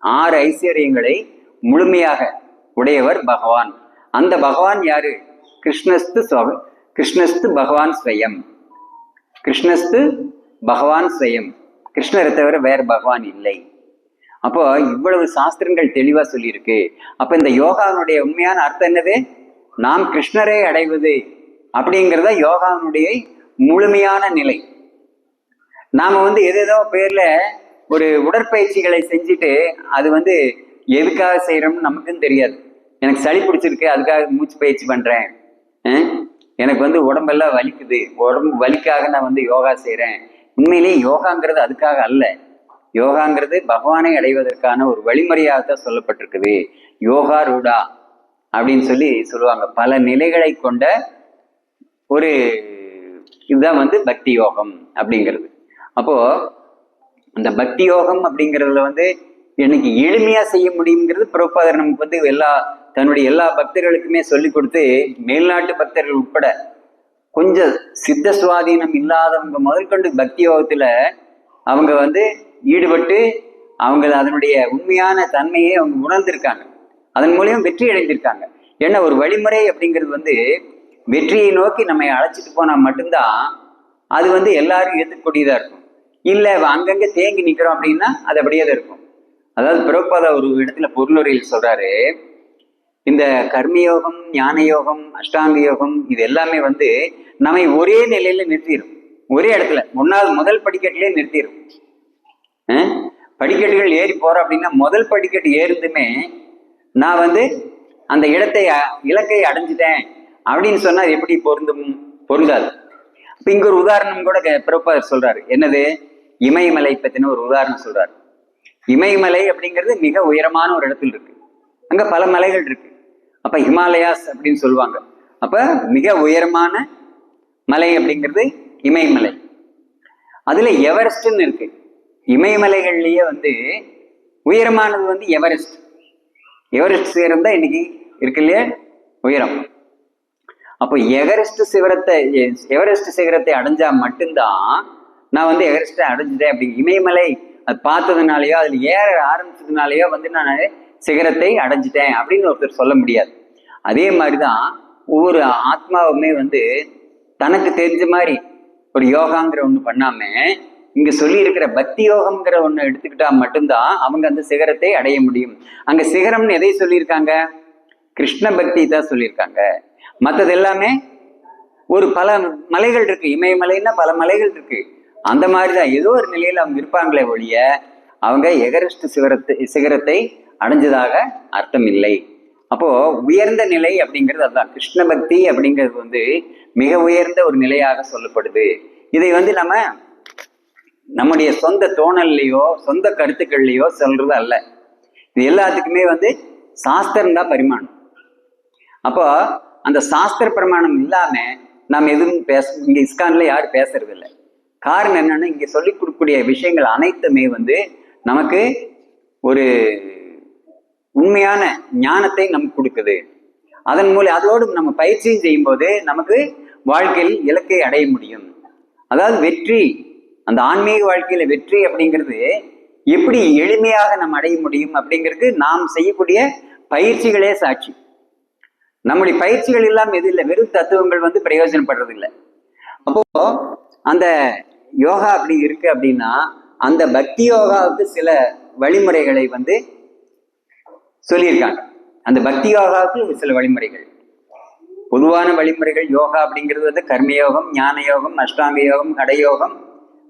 Speaker 1: 6 ஐஸ்வர்யங்களை முழுமையாக உடையவர் பகவான். அந்த பகவான் யாரு? கிருஷ்ணஸ்து பகவான் ஸ்வயம். கிருஷ்ணஸ்து பகவான் ஸ்வயம். கிருஷ்ணரை தவிர வேற பகவான் இல்லை. அப்போ இவ்வளவு சாஸ்திரங்கள் தெளிவா சொல்லியிருக்கு. அப்ப இந்த யோகாவினுடைய உண்மையான அர்த்தம் என்னது? நாம் கிருஷ்ணரை அடைவது அப்படிங்கிறத யோகாவினுடைய முழுமையான நிலை. நாம வந்து ஏதேதோ பேர்ல ஒரு உடற்பயிற்சிகளை செஞ்சுட்டு அது வந்து எதுக்காக செய்யறோம்னு நமக்குன்னு தெரியாது. எனக்கு சளி பிடிச்சிருக்கு அதுக்காக மூச்சு பயிற்சி பண்றேன், எனக்கு வந்து உடம்பெல்லாம் வலிக்குது, உடம்பு வலிக்காக நான் வந்து யோகா செய்யறேன். உண்மையிலேயே யோகாங்கிறது அதுக்காக அல்ல. யோகாங்கிறது பகவானை அடைவதற்கான ஒரு வழிமுறையாகத்தான் சொல்லப்பட்டிருக்குது. யோகா ரூடா அப்படின்னு சொல்லுவாங்க. பல நிலைகளை கொண்ட ஒரு இதுதான் வந்து பக்தி யோகம் அப்படிங்கிறது. அப்போ அந்த பக்தி யோகம் அப்படிங்கிறதுல வந்து எனக்கு எளிமையா செய்ய முடியுங்கிறது பிரபுபாதர் நமக்கு வந்து தன்னுடைய எல்லா பக்தர்களுக்குமே சொல்லி கொடுத்து, மேல்நாட்டு பக்தர்கள் உட்பட கொஞ்சம் சித்த சுவாதீனம் இல்லாதவங்க முதற்கொண்டு பக்தி யோகத்துல அவங்க ஈடுபட்டு அவங்க அதனுடைய உண்மையான தன்மையை அவங்க உணர்ந்திருக்காங்க. அதன் மூலியம் வெற்றி அடைஞ்சிருக்காங்க. ஏன்னா ஒரு வழிமுறை அப்படிங்கிறது வெற்றியை நோக்கி நம்மை அழைச்சிட்டு போனா மட்டும்தான் அது எல்லாரும் ஏற்றுக்கூடியதா இருக்கும். இல்லை அங்கங்க தேங்கி நிற்கிறோம் அப்படின்னா அது அப்படியே தான் இருக்கும். அதாவது பிரபுபாதா ஒரு இடத்துல பொருளுரையில் சொல்றாரு, இந்த கர்மயோகம், ஞான யோகம், அஷ்டாங்க யோகம் இது எல்லாமே நம்மை ஒரே நிலையில நிறுத்திடும். ஒரே இடத்துல முதல் படிக்கட்டிலே நிறுத்திடும். படிக்கட்டுகள் ஏறி போறோம் அப்படின்னா முதல் படிக்கட்டு ஏறுந்துமே நான் அந்த இலக்கை அடைஞ்சிட்டேன் அப்படின்னு சொன்னா எப்படி பொருந்தாது. இப்ப இங்க ஒரு உதாரணம் கூட பிரபுபாதர் சொல்றாரு. என்னது? இமயமலை பத்தின ஒரு உதாரணம் சொல்றாரு. இமயமலை அப்படிங்கிறது மிக உயரமான ஒரு இடத்துல இருக்கு. அங்க பல மலைகள் இருக்கு. அப்ப ஹிமாலயாஸ் அப்படின்னு சொல்லுவாங்க. அப்ப மிக உயரமான மலை அப்படிங்கிறது இமயமலை. அதுல எவரெஸ்ட்னு இருக்கு. இமயமலைகள்லயே உயரமானது எவரெஸ்ட். எவரெஸ்ட் சிகரம் தான் இன்னைக்கு இருக்கு இல்லையா உயரம். அப்போ எவரெஸ்ட் சிகரத்தை அடைஞ்சா மட்டும்தான் நான் எவரெஸ்டை அடைஞ்சிட்டேன் அப்படி. இமயமலை அது பார்த்ததுனாலயோ அதுல ஏற ஆரம்பிச்சதுனாலயோ நான் சிகரத்தை அடைஞ்சிட்டேன் அப்படின்னு ஒருத்தர் சொல்ல முடியாது. அதே மாதிரிதான் ஒவ்வொரு ஆத்மாவுமே தனக்கு தெரிஞ்ச மாதிரி ஒரு யோகாங்கிற ஒண்ணு பண்ணாம இங்க சொல்லி இருக்கிற பக்தி யோகம்ங்கிற ஒண்ணு எடுத்துக்கிட்டா மட்டும்தான் அவங்க அந்த சிகரத்தை அடைய முடியும். அங்க சிகரம்னு எதை சொல்லியிருக்காங்க? கிருஷ்ண பக்தி தான் சொல்லியிருக்காங்க. மற்றது எல்லாமே ஒரு பல மலைகள் இருக்கு. இமயமலைன்னா பல மலைகள் இருக்கு. அந்த மாதிரிதான் ஏதோ ஒரு நிலையில அவங்க இருப்பாங்களே ஒழிய அவங்க எவரெஸ்ட் சிகரத்தை அடைஞ்சதாக அர்த்தம் இல்லை. அப்போ உயர்ந்த நிலை அப்படிங்கிறது அதுதான். கிருஷ்ண பக்தி அப்படிங்கிறது மிக உயர்ந்த ஒரு நிலையாக சொல்லப்படுது. இதை நம்ம நம்முடைய சொந்த தோணல்லையோ சொந்த கருத்துக்கள்லையோ சொல்றது அல்ல. இது எல்லாத்துக்குமே சாஸ்திரம் தான் பரிமாணம். அப்போ அந்த சாஸ்திர பிரமாணம் இல்லாம நாம் எதுவும் இங்க இஸ்கான்ல யாரும் பேசுறது இல்லை. காரணம் என்னன்னா இங்க சொல்லி கொடுக்கக்கூடிய விஷயங்கள் அனைத்துமே நமக்கு ஒரு உண்மையான ஞானத்தை நமக்கு கொடுக்குது. அதன் மூலம் அதோடு நம்ம பயிற்சியும் செய்யும் போது நமக்கு வாழ்க்கையில் இலக்கை அடைய முடியும். அதாவது வெற்றி, அந்த ஆன்மீக வாழ்க்கையில வெற்றி அப்படிங்கிறது எப்படி எளிமையாக நம்ம அடைய முடியும் அப்படிங்கிறது நாம் செய்யக்கூடிய பயிற்சிகளே சாட்சி. நம்முடைய பயிற்சிகள் இல்லாமல் எது இல்லை, வெறும் தத்துவங்கள் பிரயோஜனப்படுறது இல்லை. அப்போ அந்த யோகா அப்படி இருக்கு அப்படின்னா அந்த பக்தி யோகாவுக்கு சில வழிமுறைகளை சொல்லியிருக்காங்க. அந்த பக்தி யோகாவுக்கு சில வழிமுறைகள், பொதுவான வழிமுறைகள். யோகா அப்படிங்கிறது கர்மயோகம், ஞான யோகம், அஷ்டாங்க யோகம், கடயோகம்,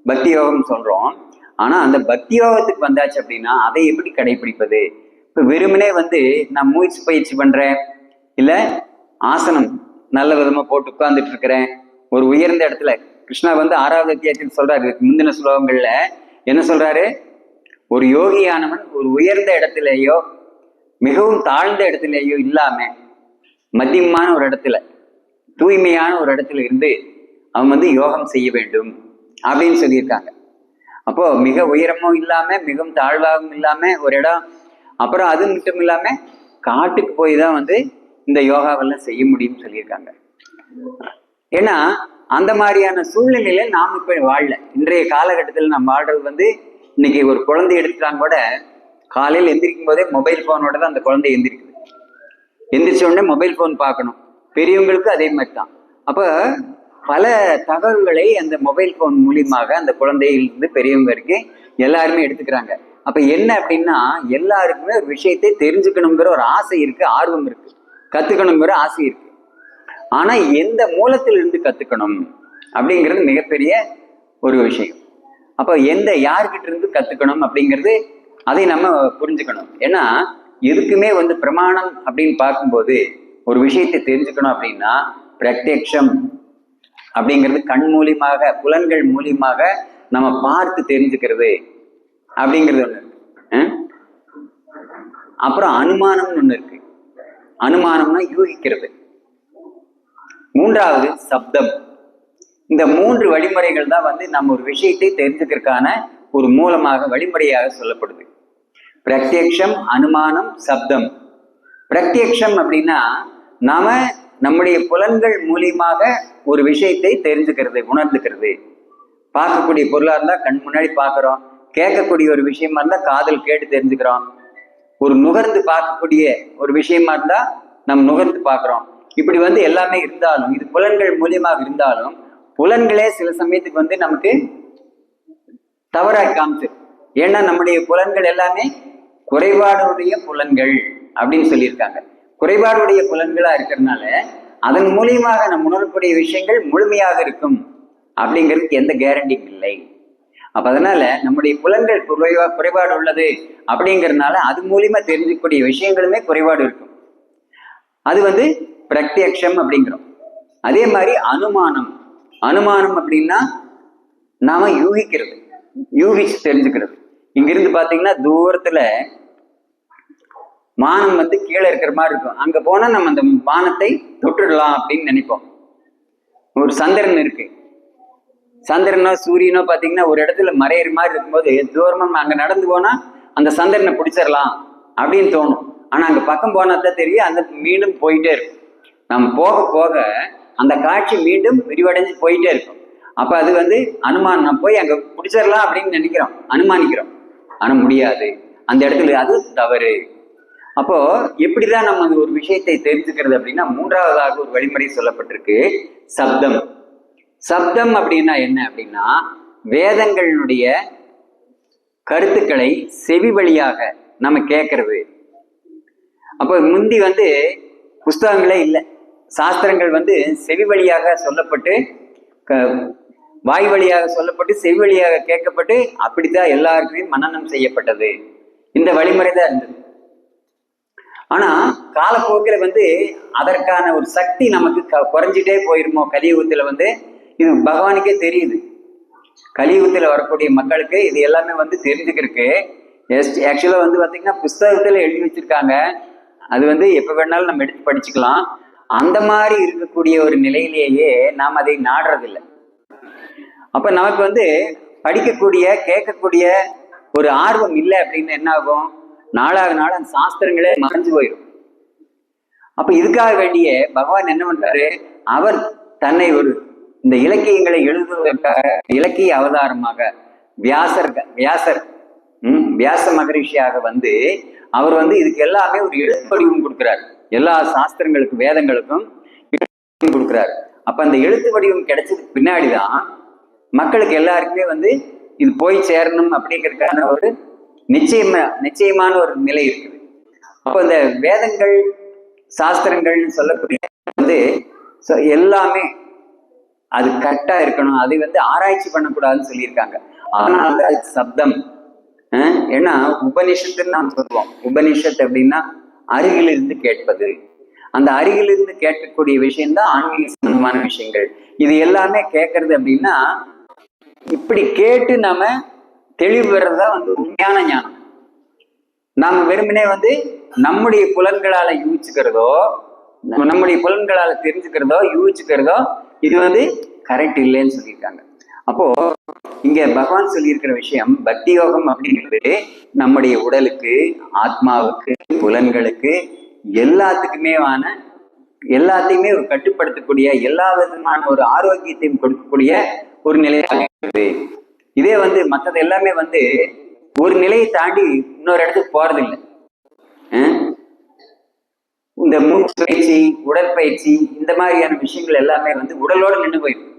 Speaker 1: பக்தி யோகம் சொல்றோம். ஆனா அந்த பக்தி யோகத்துக்கு வந்தாச்சு அப்படின்னா அதை எப்படி கடைபிடிப்பது? இப்ப வெறுமனே நான் மூச்சு பயிற்சி பண்றேன், இல்ல ஆசனம் நல்ல விதமா போட்டு உட்கார்ந்துட்டு இருக்கிறேன் ஒரு உயர்ந்த இடத்துல. கிருஷ்ணா 6வது அத்தியாயத்தில் சொல்றாரு, முந்தின ஸ்லோகங்கள்ல என்ன சொல்றாரு? ஒரு யோகியானவன் ஒரு உயர்ந்த இடத்திலேயோ மிகவும் தாழ்ந்த இடத்திலேயோ இல்லாம மத்தியமான ஒரு இடத்துல, தூய்மையான ஒரு இடத்துல இருந்து அவன் யோகம் செய்ய வேண்டும் அப்படின்னு சொல்லியிருக்காங்க. அப்போ மிக உயரமும் இல்லாம மிகவும் தாழ்வாகவும் இல்லாம ஒரு இடம், அப்புறம் அது மட்டும் இல்லாம காட்டுக்கு போய் தான் இந்த யோகாவெல்லாம் செய்ய முடியும்னு சொல்லியிருக்காங்க. ஏன்னா அந்த மாதிரியான சூழ்நிலையில நாம் இப்ப வாழல. இன்றைய காலகட்டத்தில் நாம் வாழ்றது இன்னைக்கு ஒரு குழந்தை எடுத்துட்டாங்க கூட காலையில் எந்திரிக்கும் போதே மொபைல் போனோட தான் அந்த குழந்தை எந்திரிக்குது. எந்திரிச்ச உடனே மொபைல் போன் பார்க்கணும். பெரியவங்களுக்கு அதே மாதிரி தான். அப்ப பல தகவல்களை அந்த மொபைல் போன் மூலியமாக அந்த குழந்தையிலிருந்து பெரியவங்க வரைக்கும் எல்லாருமே எடுத்துக்கிறாங்க. அப்ப என்ன அப்படின்னா எல்லாருக்குமே ஒரு விஷயத்தை தெரிஞ்சுக்கணுங்கிற ஒரு ஆசை இருக்கு, ஆர்வம் இருக்கு, கத்துக்கணுங்கிற ஆசை இருக்கு. ஆனா எந்த மூலத்தில் இருந்து கத்துக்கணும் அப்படிங்கிறது மிகப்பெரிய ஒரு விஷயம். அப்ப யார்கிட்ட இருந்து கத்துக்கணும் அப்படிங்கிறது அதை நம்ம புரிஞ்சுக்கணும். ஏன்னா எதுக்குமே பிரமாணம் அப்படின்னு பார்க்கும்போது ஒரு விஷயத்தை தெரிஞ்சுக்கணும் அப்படின்னா பிரத்யக்ஷம் அப்படிங்கிறது கண் மூலியமாக, புலன்கள் மூலியமாக நம்ம பார்த்து தெரிஞ்சுக்கிறது அப்படிங்கிறது ஒண்ணு இருக்கு. அப்புறம் அனுமானம்னு ஒண்ணு இருக்கு. அனுமானம்னா யூகிக்கிறது. 3வது சப்தம். இந்த 3 வழிமுறைகள் தான் நம்ம ஒரு விஷயத்தை தெரிஞ்சுக்கிறதுக்கான ஒரு மூலமாக வழிமுறையாக சொல்லப்படுது. பிரத்யக்ஷம், அனுமானம், சப்தம். பிரத்யக்ஷம் அப்படின்னா நாம நம்முடைய புலன்கள் மூலியமாக ஒரு விஷயத்தை தெரிஞ்சுக்கிறது, உணர்ந்துக்கிறது. பார்க்கக்கூடிய பொருளா இருந்தா கண் முன்னாடி பார்க்கிறோம், கேட்கக்கூடிய ஒரு விஷயமா இருந்தா காதல் கேட்டு தெரிஞ்சுக்கிறோம், ஒரு நுகர்ந்து பார்க்கக்கூடிய ஒரு விஷயமா இருந்தா நம்ம நுகர்ந்து பார்க்கிறோம். இப்படி எல்லாமே இருந்தாலும், இது புலன்கள் மூலியமாக இருந்தாலும், புலன்களே சில சமயத்துக்கு நமக்கு தவறாய் காமிச்சிடும். ஏன்னா நம்முடைய புலன்கள் எல்லாமே குறைபாடுடைய புலன்கள் அப்படின்னு சொல்லியிருக்காங்க. குறைபாடுடைய புலன்களா இருக்கிறதுனால அதன் மூலியமாக நம்ம உணரக்கூடிய விஷயங்கள் முழுமையாக இருக்கும் அப்படிங்கிறதுக்கு எந்த கேரண்டியும் இல்லை. அப்ப அதனால நம்முடைய புலன்கள் குறைபாடு உள்ளது அப்படிங்கிறதுனால அது மூலியமா தெரிஞ்சுக்கூடிய விஷயங்களுமே குறைபாடு இருக்கும். அது பிரத்யக்ஷம் அப்படிங்கிறோம். அதே மாதிரி அனுமானம். அனுமானம் அப்படின்னா நாம யூகிக்கிறது, யூகிச்சு தெரிஞ்சுக்கிறது. இங்கிருந்து பாத்தீங்கன்னா தூரத்துல வானம் கீழே இருக்கிற மாதிரி இருக்கும். அங்க போனா நம்ம அந்த வானத்தை தொட்டுடலாம் அப்படின்னு நினைப்போம். ஒரு சந்திரன் இருக்கு, சந்திரனோ சூரியனோ பாத்தீங்கன்னா ஒரு இடத்துல மறையிற மாதிரி இருக்கும்போது தூரமா அங்க நடந்து போனா அந்த சந்திரனை பிடிச்சிடலாம் அப்படின்னு தோணும். ஆனா அங்க பக்கம் போனா தான் தெரியும் அந்த மீண்டும் போயிட்டே இருக்கும். நம்ம போக போக அந்த காட்சி மீண்டும் விரிவடைஞ்சு போயிட்டே இருக்கும். அப்ப அது அனுமானம். நம்ம போய் அங்க பிடிச்சிடலாம் அப்படின்னு நினைக்கிறோம், அனுமானிக்கிறோம், ஆனா முடியாது, அந்த இடத்துல அது தவறு. அப்போ எப்படிதான் நம்ம ஒரு விஷயத்தை தெரிஞ்சுக்கிறது அப்படின்னா, மூன்றாவதாக ஒரு வழிமுறை சொல்லப்பட்டிருக்கு, சப்தம். சப்தம் அப்படின்னா என்ன அப்படின்னா, வேதங்களுடைய கருத்துக்களை செவி வழியாக நம்ம கேட்கறது. அப்போ முந்தி புஸ்தகங்களே இல்லை, சாஸ்திரங்கள் செவி வழியாக சொல்லப்பட்டு, வாய் வழியாக சொல்லப்பட்டு, செவி வழியாக கேட்கப்பட்டு, அப்படித்தான் எல்லாருக்குமே மனனம் செய்யப்பட்டது. இந்த வழிமுறை தான் இருந்தது. ஆனா காலப்போக்கில் அதற்கான ஒரு சக்தி நமக்கு குறைஞ்சிட்டே போயிருமோ. கலியுகத்துல இது பகவானுக்கே தெரியுது. கலியுகத்துல வரக்கூடிய மக்களுக்கு இது எல்லாமே தெரிஞ்சுக்கிறதுக்கு ஆக்சுவலா பாத்தீங்கன்னா புஸ்தகத்துல எழுதி வச்சிருக்காங்க. அது எப்ப வேணாலும் நம்ம எடுத்து படிச்சுக்கலாம். அந்த மாதிரி இருக்கக்கூடிய ஒரு நிலையிலேயே நாம் அதை நாடுறதில்லை. அப்ப நமக்கு படிக்கக்கூடிய கேட்கக்கூடிய ஒரு ஆர்வம் இல்லை அப்படின்னு என்ன ஆகும், நாளாக நாள் அந்த சாஸ்திரங்களே மறைஞ்சு போயிடும். அப்ப இதுக்காக வேண்டிய பகவான் என்ன பண்றாரு, அவர் தன்னை இந்த இலக்கியங்களை எழுதுவதற்காக இலக்கிய அவதாரமாக வியாச மகரிஷியாக அவர் இதுக்கு எல்லாமே ஒரு எழுத்து வடிவம் கொடுக்கிறார். எல்லா சாஸ்திரங்களுக்கும் வேதங்களுக்கும் கொடுக்கிறார். அப்ப அந்த எழுத்து வடிவம் கிடைச்சதுக்கு பின்னாடிதான் மக்களுக்கு எல்லாருக்குமே இது போய் சேரணும் அப்படிங்கிறதுக்கான ஒரு நிச்சயமான ஒரு நிலை இருக்குது. அப்போ இந்த வேதங்கள் சாஸ்திரங்கள்னு சொல்லக்கூடிய எல்லாமே அது கரெக்டா இருக்கணும், அதை ஆராய்ச்சி பண்ணக்கூடாதுன்னு சொல்லியிருக்காங்க. அதனால சப்தம். ஏன்னா உபனிஷத்துன்னு நாம் சொல்லுவோம். உபனிஷத் அப்படின்னா அருகிலிருந்து கேட்பது. அந்த அருகிலிருந்து கேட்கக்கூடிய விஷயம்தான் ஆன்மீக சம்பந்தமான விஷயங்கள். இது எல்லாமே கேட்கறது அப்படின்னா, இப்படி கேட்டு நாம தெளிவு பெறதான் உண்மையான ஞானம். நாம வெறுமனே நம்முடைய புலன்களால யூகிச்சுக்கிறதோ, நம்முடைய புலன்களால தெரிஞ்சுக்கிறதோ யூகிச்சுக்கிறதோ இது கரெக்ட் இல்லைன்னு சொல்லியிருக்காங்க. அப்போ இங்க பகவான் சொல்லியிருக்கிற விஷயம் பக்தி யோகம் அப்படிங்கிறது நம்முடைய உடலுக்கு, ஆத்மாவுக்கு, புலன்களுக்கு எல்லாத்தையுமே ஒரு கட்டுப்படுத்தக்கூடிய, எல்லா விதமான ஒரு ஆரோக்கியத்தையும் கொடுக்கக்கூடிய ஒரு நிலையாக இருக்குது. இதே மற்றது எல்லாமே ஒரு நிலையை தாண்டி இன்னொரு இடத்துக்கு போறதில்லை. இந்த மூச்சு பயிற்சி, உடற்பயிற்சி, இந்த மாதிரியான விஷயங்கள் எல்லாமே உடலோடு நின்று போயிடும்.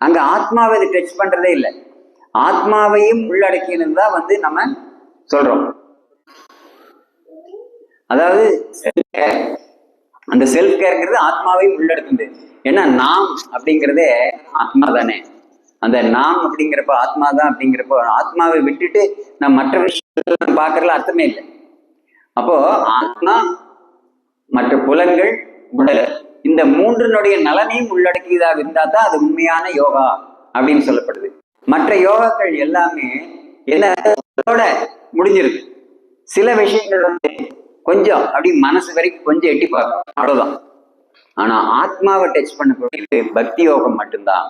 Speaker 1: அங்க ஆத்மாவை இது டச் பண்றதே இல்லை. ஆத்மாவையும் உள்ளடக்கினது தான் நம்ம சொல்றோம். அதாவது அந்த செல்ஃப் கேர்ங்கிறது ஆத்மாவையும் உள்ளடக்குது. ஏன்னா நாம் அப்படிங்கிறதே ஆத்மா தானே. அந்த நாம் அப்படிங்கிறப்ப ஆத்மா தான் அப்படிங்கிறப்போ ஆத்மாவை விட்டுட்டு நம்ம மற்ற விஷயங்கள் பார்க்கறதுல அர்த்தமே இல்லை. அப்போ ஆத்மா, மற்ற புலன்கள், உடல், இந்த மூன்றினுடைய நலனையும் உள்ளடக்கியதாக இருந்தா தான் அது உண்மையான யோகா அப்படின்னு சொல்லப்படுது. மற்ற யோகாக்கள் எல்லாமே என்னோட முடிஞ்சிருக்கு. சில விஷயங்கள் கொஞ்சம் அப்படி மனசு வரைக்கும் கொஞ்சம் எட்டி பார்க்கும், அவ்வளவுதான். ஆனா ஆத்மாவை டச் பண்ணக்கூடியது பக்தி யோகம் மட்டும்தான்.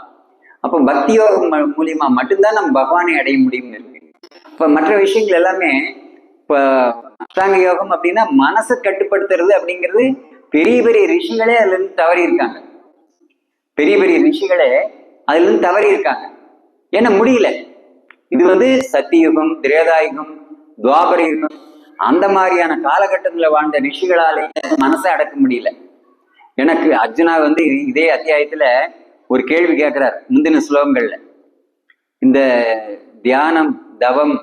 Speaker 1: அப்போ பக்தி யோகம் மூலியமா மட்டும்தான் நம்ம பகவானை அடைய முடியும்னு இருக்கு. இப்ப மற்ற விஷயங்கள் எல்லாமே இப்ப அஷ்டாங்க யோகம் அப்படின்னா மனசை கட்டுப்படுத்துறது அப்படிங்கிறது பெரிய பெரிய ரிஷிகளே அதுல இருந்து தவறி இருக்காங்க. பெரிய பெரிய ரிஷிகளே அதுல இருந்து தவறி இருக்காங்க. ஏன்னா முடியல. இது சத்தியுகம், திரேதாயுகம், துவாபர யுகம் அந்த மாதிரியான காலகட்டத்துல வாழ்ந்த ரிஷிகளாலே மனசை அடக்க முடியல. எனக்கு அர்ஜுனா இதே அத்தியாயத்துல ஒரு கேள்வி கேட்கிறார் முந்தின ஸ்லோகங்கள்ல. இந்த தியானம், தவம்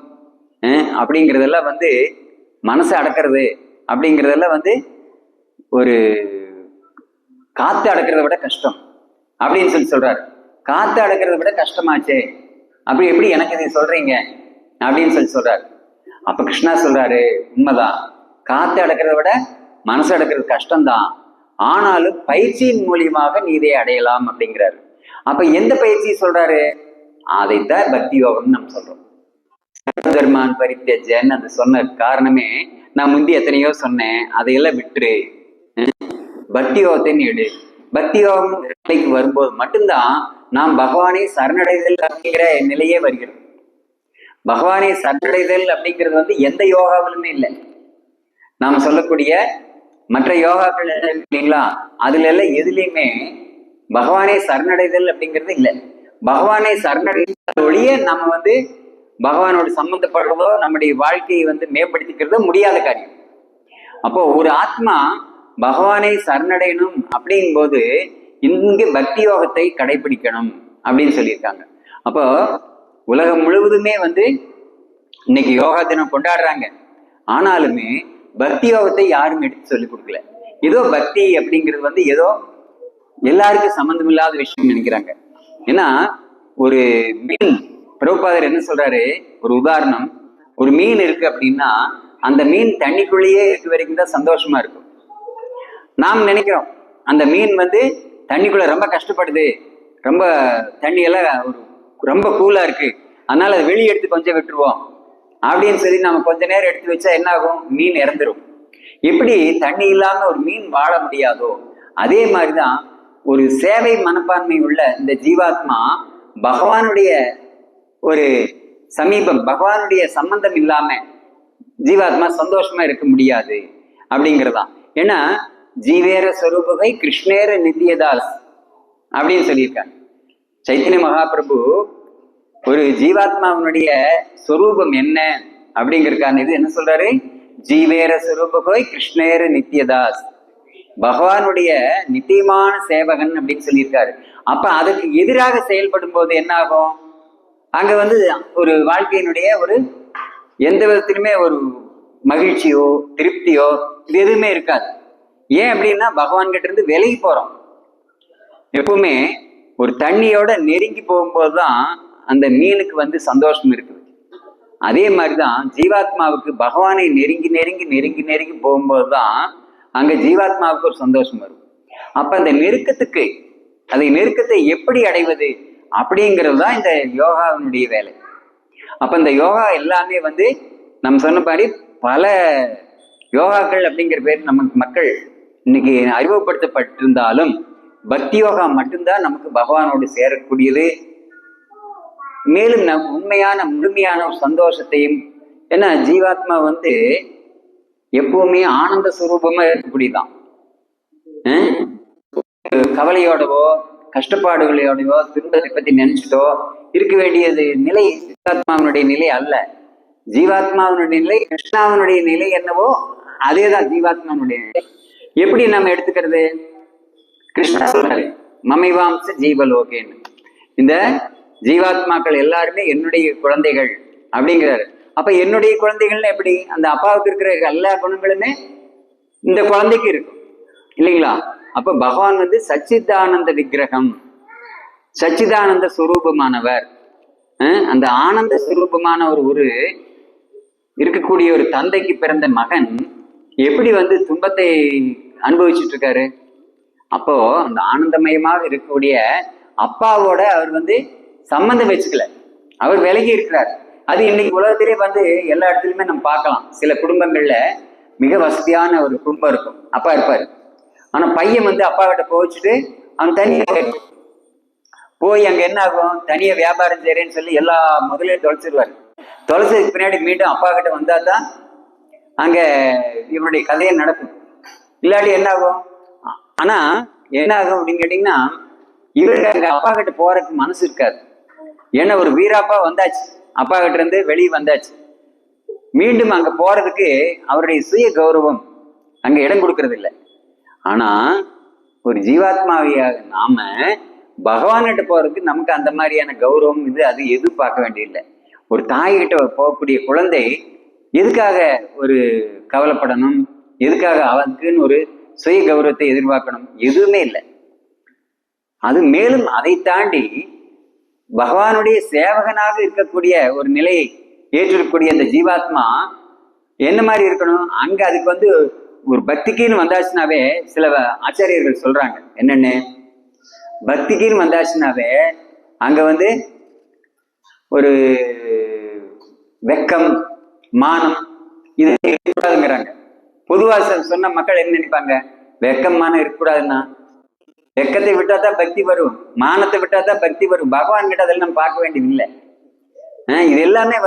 Speaker 1: அப்படிங்கிறதெல்லாம் மனசை அடக்கிறது அப்படிங்கிறதெல்லாம் ஒரு காத்து அடக்கிறத விட கஷ்டம் அப்படின்னு சொல்றாரு. காத்து அடக்கிறத விட கஷ்டமாச்சே, அப்படி எப்படி எனக்கு இதை சொல்றீங்க அப்படின்னு சொல்றாரு. அப்ப கிருஷ்ணா சொல்றாரு, உண்மைதான், காத்து அடக்கிறத விட மனசு அடக்கிறது கஷ்டம்தான், ஆனாலும் பயிற்சியின் மூலியமாக நீ இதை அடையலாம் அப்படிங்கிறாரு. அப்ப எந்த பயிற்சி சொல்றாரு? அதைத்தான் பக்தி யோகம்னு நம்ம சொல்றோம். தர்மான் பரித்யஜ்யன்னு அது சொன்ன காரணமே, நான் முந்தி எத்தனையோ சொன்னேன், அதையெல்லாம் விட்டுரு, பக்தி யோகத்தின் எடு. பக்தி யோகம் நிலைக்கு வரும்போது மட்டும்தான் நாம் பகவானை சரணடைதல் அப்படிங்கிற நிலையே வருகிறது. பகவானை சரணடைதல் அப்படிங்கிறது எந்த யோகாவிலுமே இல்லை. நாம் சொல்லக்கூடிய மற்ற யோகாக்கள் இல்லைங்களா, அதுல எல்லாம் எதுலையுமே பகவானை சரணடைதல் அப்படிங்கிறது இல்லை. பகவானை சரணடைதல் ஒழிய நம்ம பகவானோட சம்பந்தப்படுறதோ நம்முடைய வாழ்க்கையை மேம்படுத்திக்கிறதோ முடியாத காரியம். அப்போ ஒரு ஆத்மா பகவானை சரணடையணும் அப்படிங்கும் போது இங்கு பக்தி யோகத்தை கடைபிடிக்கணும் அப்படின்னு சொல்லியிருக்காங்க. அப்போ உலகம் முழுவதுமே இன்னைக்கு யோகா தினம் கொண்டாடுறாங்க. ஆனாலுமே பக்தி யோகத்தை யாரும் எடுத்து சொல்லி கொடுக்கல. ஏதோ பக்தி அப்படிங்கிறது ஏதோ எல்லாருக்கும் சம்பந்தம் இல்லாத விஷயம் நினைக்கிறாங்க. ஏன்னா ஒரு மீன், பிரபுபாதர் என்ன சொல்றாரு, ஒரு உதாரணம், ஒரு மீன் இருக்கு அப்படின்னா அந்த மீன் தண்ணிக்குள்ளேயே இருக்க வரைக்கும் தான் சந்தோஷமா இருக்கும். நாம் நினைக்கிறோம் அந்த மீன் தண்ணிக்குள்ள ரொம்ப கஷ்டப்படுது, ரொம்ப தண்ணியெல்லாம் ரொம்ப கூலா இருக்கு, அதனால அதை வெளியே எடுத்து கொஞ்சம் விட்டுருவோம் அப்படின்னு சொல்லி நம்ம கொஞ்ச நேரம் எடுத்து வச்சா என்ன ஆகும், மீன் இறந்துரும். எப்படி தண்ணி இல்லாம ஒரு மீன் வாழ முடியாதோ அதே மாதிரிதான் ஒரு சேவை மனப்பான்மை உள்ள இந்த ஜீவாத்மா பகவானுடைய ஒரு சமீபம், பகவானுடைய சம்பந்தம் இல்லாம ஜீவாத்மா சந்தோஷமா இருக்க முடியாது அப்படிங்கிறதான். ஏன்னா ஜீவேர ஸ்வரூபகை கிருஷ்ணேர நித்யதாஸ் அப்படின்னு சொல்லியிருக்காங்க சைத்தன்ய மகாபிரபு. ஒரு ஜீவாத்மாவினுடைய ஸ்வரூபம் என்ன அப்படிங்கிறதுக்கான இது என்ன சொல்றாரு, ஜீவேர ஸ்வரூபகை கிருஷ்ணேர நித்யதாஸ், பகவானுடைய நித்தியமான சேவகன் அப்படின்னு சொல்லியிருக்காரு. அப்ப அதுக்கு எதிராக செயல்படும் போது என்ன ஆகும், அங்க ஒரு வாழ்க்கையினுடைய ஒரு எந்த விதத்திலுமே ஒரு மகிழ்ச்சியோ திருப்தியோ இது எதுவுமே இருக்காது. ஏன் அப்படின்னா பகவான் கிட்ட இருந்து விலகி போறோம். எப்பவுமே ஒரு தண்ணியோட நெருங்கி போகும்போதுதான் அந்த மீனுக்கு சந்தோஷம் இருக்குது. அதே மாதிரிதான் ஜீவாத்மாவுக்கு பகவானை நெருங்கி நெருங்கி நெருங்கி நெருங்கி போகும்போதுதான் அங்க ஜீவாத்மாவுக்கு ஒரு சந்தோஷம் வரும். அப்ப அந்த நெருக்கத்தை எப்படி அடைவது அப்படிங்கிறது தான் இந்த யோகாவினுடைய வேலை. அப்ப இந்த யோகா எல்லாமே நம்ம சொன்ன மாதிரி பல யோகாக்கள் அப்படிங்கிற பேர் நமக்கு மக்கள் இன்னைக்கு அறிமுகப்படுத்தப்பட்டிருந்தாலும் பக்தி யோகா மட்டும்தான் நமக்கு பகவானோடு சேரக்கூடியது. மேலும் நம் உண்மையான முழுமையான ஒரு சந்தோஷத்தையும், ஏன்னா ஜீவாத்மா எப்பவுமே ஆனந்த சுரூபமா இருக்கக்கூடியதான். கவலையோடவோ கஷ்டப்பாடுகளோடவோ துன்பத்தை பத்தி நினைச்சிட்டோ இருக்க வேண்டியது நிலை ஜீவாத்மாவினுடைய நிலை அல்ல. ஜீவாத்மாவினுடைய நிலை, கிருஷ்ணாவினுடைய நிலை என்னவோ அதேதான் ஜீவாத்மாவினுடைய நிலை. எப்படி நம்ம எடுத்துக்கிறது, கிருஷ்ணா சொல்றாரு மமைவாம்ச ஜீவலோகேன்னு, இந்த ஜீவாத்மாக்கள் எல்லாருமே என்னுடைய குழந்தைகள் அப்படிங்கிறாரு. அப்ப என்னுடைய குழந்தைகள்னு எப்படி, அந்த அப்பாவுக்கு இருக்கிற எல்லா குணங்களுமே இந்த குழந்தைக்கு இருக்கும் இல்லைங்களா. அப்ப பகவான் சச்சிதானந்த விக்கிரகம், சச்சிதானந்த சுரூபமானவர். அந்த ஆனந்த சுரூபமான ஒரு இருக்கக்கூடிய ஒரு தந்தைக்கு பிறந்த மகன் எப்படி துன்பத்தை அனுபவிச்சுட்டு இருக்காரு. அப்போ அந்த ஆனந்தமயமாக இருக்கக்கூடிய அப்பாவோட அவர் சம்பந்தம் வச்சுக்கல, அவர் விலகி இருக்கிறார். அது இன்னைக்கு உலகத்திலே எல்லா இடத்துலயுமே நம்ம பார்க்கலாம். சில குடும்பங்கள்ல மிக வசதியான ஒரு குடும்பம் இருக்கும், அப்பா இருப்பாரு, ஆனா பையன் அப்பா கிட்ட போச்சுட்டு அவன் தனியா போய் அங்க என்ன ஆகும், தனியா வியாபாரம் செய்யறேன்னு சொல்லி எல்லா முதலையும் தொலைச்சிருவாரு. தொலைச்சதுக்கு பின்னாடி மீண்டும் அப்பா கிட்ட வந்தா தான் அங்க இவருடைய கதையை நடக்கும். இல்லாட்டி என்ன ஆகும், ஆனா என்ன ஆகும் அப்படின்னு கேட்டீங்கன்னா, இவருக்கு அங்க அப்பா கிட்ட போறதுக்கு மனசு இருக்காது. ஏன்னா ஒரு வீராப்பா வந்தாச்சு, அப்பா கிட்ட இருந்து வெளியே வந்தாச்சு. மீண்டும் அங்க போறதுக்கு அவருடைய சுய கௌரவம் அங்க இடம் கொடுக்கறது இல்லை. ஆனா ஒரு ஜீவாத்மாவியாக நாம பகவான்கிட்ட போறதுக்கு நமக்கு அந்த மாதிரியான கௌரவம் இது அது எதிர்பார்க்க வேண்டியதில்லை. ஒரு தாய்கிட்ட போகக்கூடிய குழந்தை எதுக்காக ஒரு கவலைப்படணும், எதுக்காக அவனுக்குன்னு ஒரு சுய கௌரவத்தை எதிர்பார்க்கணும்? எதுவுமே இல்லை. அது மேலும் அதை தாண்டி பகவானுடைய சேவகனாக இருக்கக்கூடிய ஒரு நிலையை ஏற்றிருக்கக்கூடிய அந்த ஜீவாத்மா என்ன மாதிரி இருக்கணும்? அங்க அதுக்கு ஒரு பக்திக்குன்னு வந்தாச்சுனாவே சில ஆச்சாரியர்கள் சொல்றாங்க என்னன்னு, பக்திக்குன்னு வந்தாச்சுனாவே அங்க ஒரு வெக்கம் மானம் இது இருக்கக்கூடாதுங்கிறாங்க. பொதுவா சொன்ன மக்கள் என்ன நினைப்பாங்க? வெக்கம் மானம் இருக்கக்கூடாதுன்னா, வெக்கத்தை விட்டா தான் பக்தி வரும், மானத்தை விட்டா தான் பக்தி வரும். பகவான் கிட்ட அதெல்லாம் நம்ம பார்க்க வேண்டியது இல்லை. இது எல்லாமே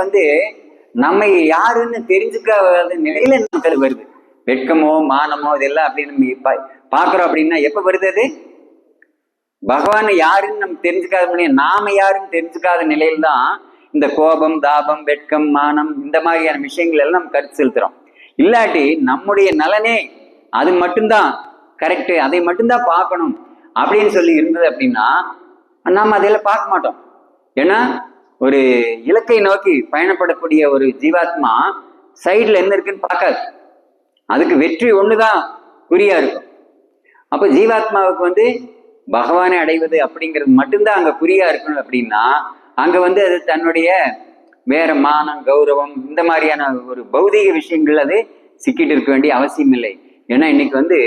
Speaker 1: நம்ம யாருன்னு தெரிஞ்சுக்காத நிலையில நமக்கு வருது. வெட்கமோ மானமோ இதெல்லாம் அப்படின்னு நம்ம பாக்குறோம். அப்படின்னா எப்ப வருது? அது பகவான் யாருன்னு நம்ம தெரிஞ்சுக்காத முடியும். நாம யாருன்னு தெரிஞ்சுக்காத நிலையில தான் இந்த கோபம் தாபம் வெட்கம் மானம் இந்த மாதிரியான விஷயங்கள் எல்லாம் நம்ம கருத்து செலுத்துறோம். இல்லாட்டி நம்முடைய நலனே அது மட்டும்தான் கரெக்டு, அதை மட்டும்தான் பார்க்கணும் அப்படின்னு சொல்லி இருந்தது அப்படின்னா நம்ம அதையெல்லாம் பார்க்க மாட்டோம். ஏன்னா ஒரு இலக்கை நோக்கி பயணப்படக்கூடிய ஒரு ஜீவாத்மா சைட்ல என்ன இருக்குன்னு பார்க்காது. அதுக்கு வெற்றி ஒண்ணுதான் குறியா இருக்கும். அப்ப ஜீவாத்மாவுக்கு பகவானை அடைவது அப்படிங்கிறது மட்டும்தான் அங்க குறியா இருக்கணும். அப்படின்னா அங்க அது தன்னுடைய வேற மானம் கௌரவம் இந்த மாதிரியான ஒரு பௌதீக விஷயங்கள் அது சிக்கிட்டு இருக்க வேண்டிய அவசியம் இல்லை. ஏன்னா இன்னைக்கு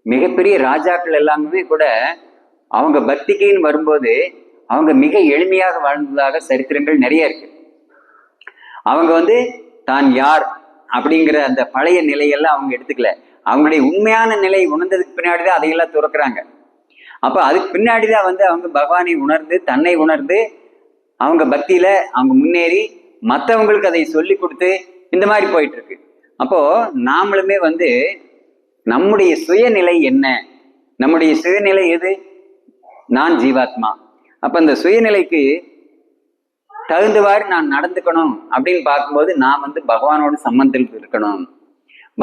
Speaker 1: மிகப்பெரிய ராஜாக்கள் எல்லாமே கூட அவங்க பக்திக்குன்னு வரும்போது அவங்க மிக எளிமையாக வாழ்ந்ததாக சரித்திரங்கள் நிறைய இருக்கு. அவங்க தான் யார் அப்படிங்கிற அந்த பழைய நிலையெல்லாம் அவங்க எடுத்துக்கல. அவங்களுடைய உண்மையான நிலை உணர்ந்ததுக்கு பின்னாடிதான் அதையெல்லாம் துறக்குறாங்க. அப்ப அதுக்கு பின்னாடிதான் அவங்க பகவானை உணர்ந்து தன்னை உணர்ந்து அவங்க பக்தியில அவங்க முன்னேறி மற்றவங்களுக்கு அதை சொல்லி கொடுத்து இந்த மாதிரி போயிட்டு இருக்கு. அப்போ நாமளுமே நம்முடைய சுயநிலை என்ன? நம்முடைய சுயநிலை எது? நான் ஜீவாத்மா. அப்ப அந்த சுயநிலைக்கு தகுந்தவாறு நான் நடந்துக்கணும் அப்படின்னு பார்க்கும்போது நான் பகவானோட சம்பந்தத்தில் இருக்கணும்.